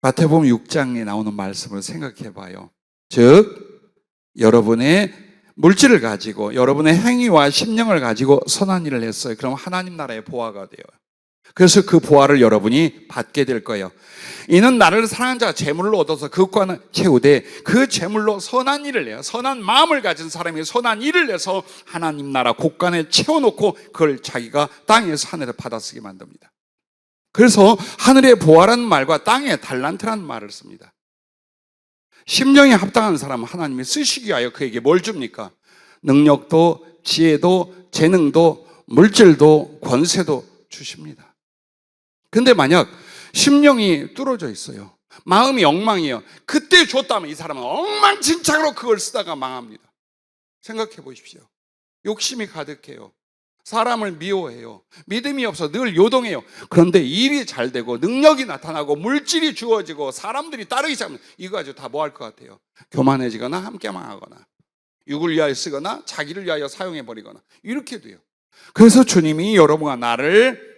마태복음 6장에 나오는 말씀을 생각해 봐요. 즉 여러분의 물질을 가지고 여러분의 행위와 심령을 가지고 선한 일을 했어요. 그럼 하나님 나라의 보화가 돼요. 그래서 그 보화를 여러분이 받게 될 거예요. 이는 나를 사랑하는 자가 재물을 얻어서 그것과는 채우되 그 재물로 선한 일을 해요. 선한 마음을 가진 사람이 선한 일을 해서 하나님 나라 곳간에 채워놓고 그걸 자기가 땅에서 하늘에 받아쓰게 만듭니다. 그래서 하늘의 보화라는 말과 땅의 달란트라는 말을 씁니다. 심령에 합당한 사람은 하나님이 쓰시기 위하여 그에게 뭘 줍니까? 능력도 지혜도 재능도 물질도 권세도 주십니다. 근데 만약 심령이 뚫어져 있어요. 마음이 엉망이에요. 그때 줬다면 이 사람은 엉망진창으로 그걸 쓰다가 망합니다. 생각해 보십시오. 욕심이 가득해요. 사람을 미워해요. 믿음이 없어 늘 요동해요. 그런데 일이 잘 되고 능력이 나타나고 물질이 주어지고 사람들이 따르기 시작하면 이거 가지고 다 뭐 할 것 같아요? 교만해지거나 함께 망하거나 육을 위하여 쓰거나 자기를 위하여 사용해버리거나 이렇게 돼요. 그래서 주님이 여러분과 나를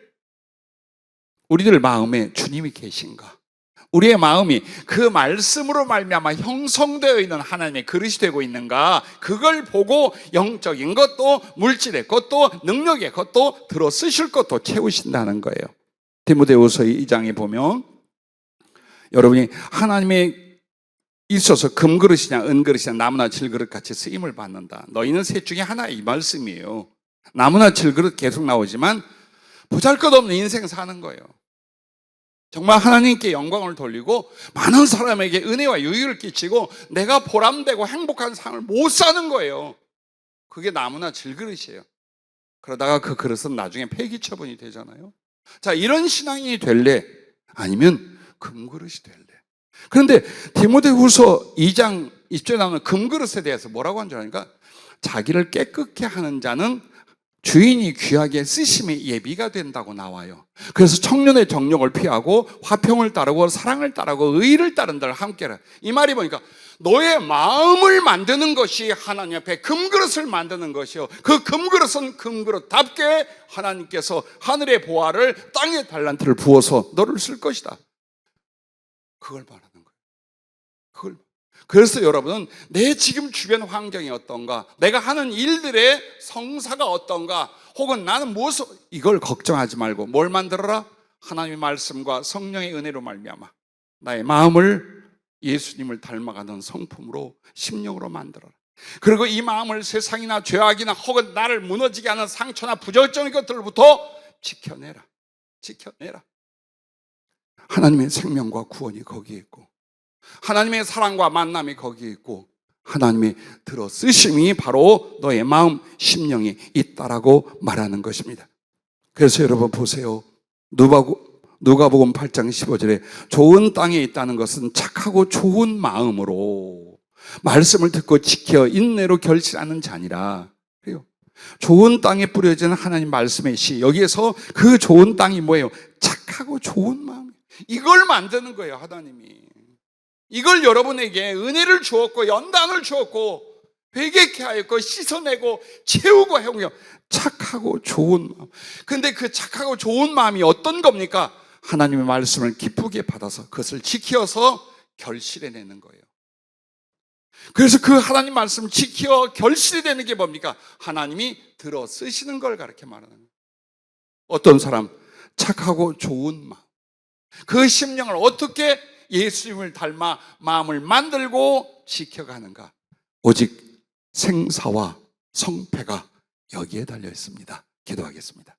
우리들 마음에 주님이 계신가? 우리의 마음이 그 말씀으로 말미암아 형성되어 있는 하나님의 그릇이 되고 있는가? 그걸 보고 영적인 것도 물질의 것도 능력의 것도 들어 쓰실 것도 채우신다는 거예요. 디모데후서 2장에 보면 여러분이 하나님의 있어서 금그릇이냐 은그릇이냐 나무나 질그릇 같이 쓰임을 받는다. 너희는 셋 중에 하나 이 말씀이에요. 나무나 질그릇 계속 나오지만 보잘것없는 인생 사는 거예요. 정말 하나님께 영광을 돌리고 많은 사람에게 은혜와 유익을 끼치고 내가 보람되고 행복한 삶을 못 사는 거예요. 그게 나무나 질그릇이에요. 그러다가 그 그릇은 나중에 폐기 처분이 되잖아요. 자, 이런 신앙인이 될래? 아니면 금그릇이 될래? 그런데 디모데후서 2장 20절에 나오는 금그릇에 대해서 뭐라고 한 줄 아니까? 자기를 깨끗게 하는 자는 주인이 귀하게 쓰심의 예비가 된다고 나와요. 그래서 청년의 정욕을 피하고 화평을 따르고 사랑을 따르고 의를 따른다를 함께라. 이 말이 보니까 너의 마음을 만드는 것이 하나님 앞에 금그릇을 만드는 것이요, 그 금그릇은 금그릇답게 하나님께서 하늘의 보화를 땅의 달란트를 부어서 너를 쓸 것이다. 그걸 말하는 거예요. 그래서 여러분은 내 지금 주변 환경이 어떤가, 내가 하는 일들의 성사가 어떤가, 혹은 나는 무엇을, 이걸 걱정하지 말고 뭘 만들어라? 하나님의 말씀과 성령의 은혜로 말미암아 나의 마음을 예수님을 닮아가는 성품으로, 심령으로 만들어라. 그리고 이 마음을 세상이나 죄악이나 혹은 나를 무너지게 하는 상처나 부정적인 것들로부터 지켜내라. 하나님의 생명과 구원이 거기에 있고, 하나님의 사랑과 만남이 거기에 있고, 하나님의 들어 쓰심이 바로 너의 마음, 심령에 있다라고 말하는 것입니다. 그래서 여러분 보세요. 누가복음 8장 15절에 좋은 땅에 있다는 것은 착하고 좋은 마음으로 말씀을 듣고 지켜 인내로 결실하는 자니라. 그래요. 좋은 땅에 뿌려진 하나님 말씀의 씨, 여기에서 그 좋은 땅이 뭐예요? 착하고 좋은 마음. 이걸 만드는 거예요, 하나님이. 이걸 여러분에게 은혜를 주었고 연단을 주었고 회개케 하였고 씻어내고 채우고 해요. 착하고 좋은 마음. 근데 그 착하고 좋은 마음이 어떤 겁니까? 하나님의 말씀을 기쁘게 받아서 그것을 지켜서 결실해내는 거예요. 그래서 그 하나님 말씀 지켜 결실해내는 게 뭡니까? 하나님이 들어 쓰시는 걸 가르쳐 말하는 거예요. 어떤 사람 착하고 좋은 마음, 그 심령을 어떻게 예수님을 닮아 마음을 만들고 지켜가는가? 오직 생사와 성패가 여기에 달려 있습니다. 기도하겠습니다.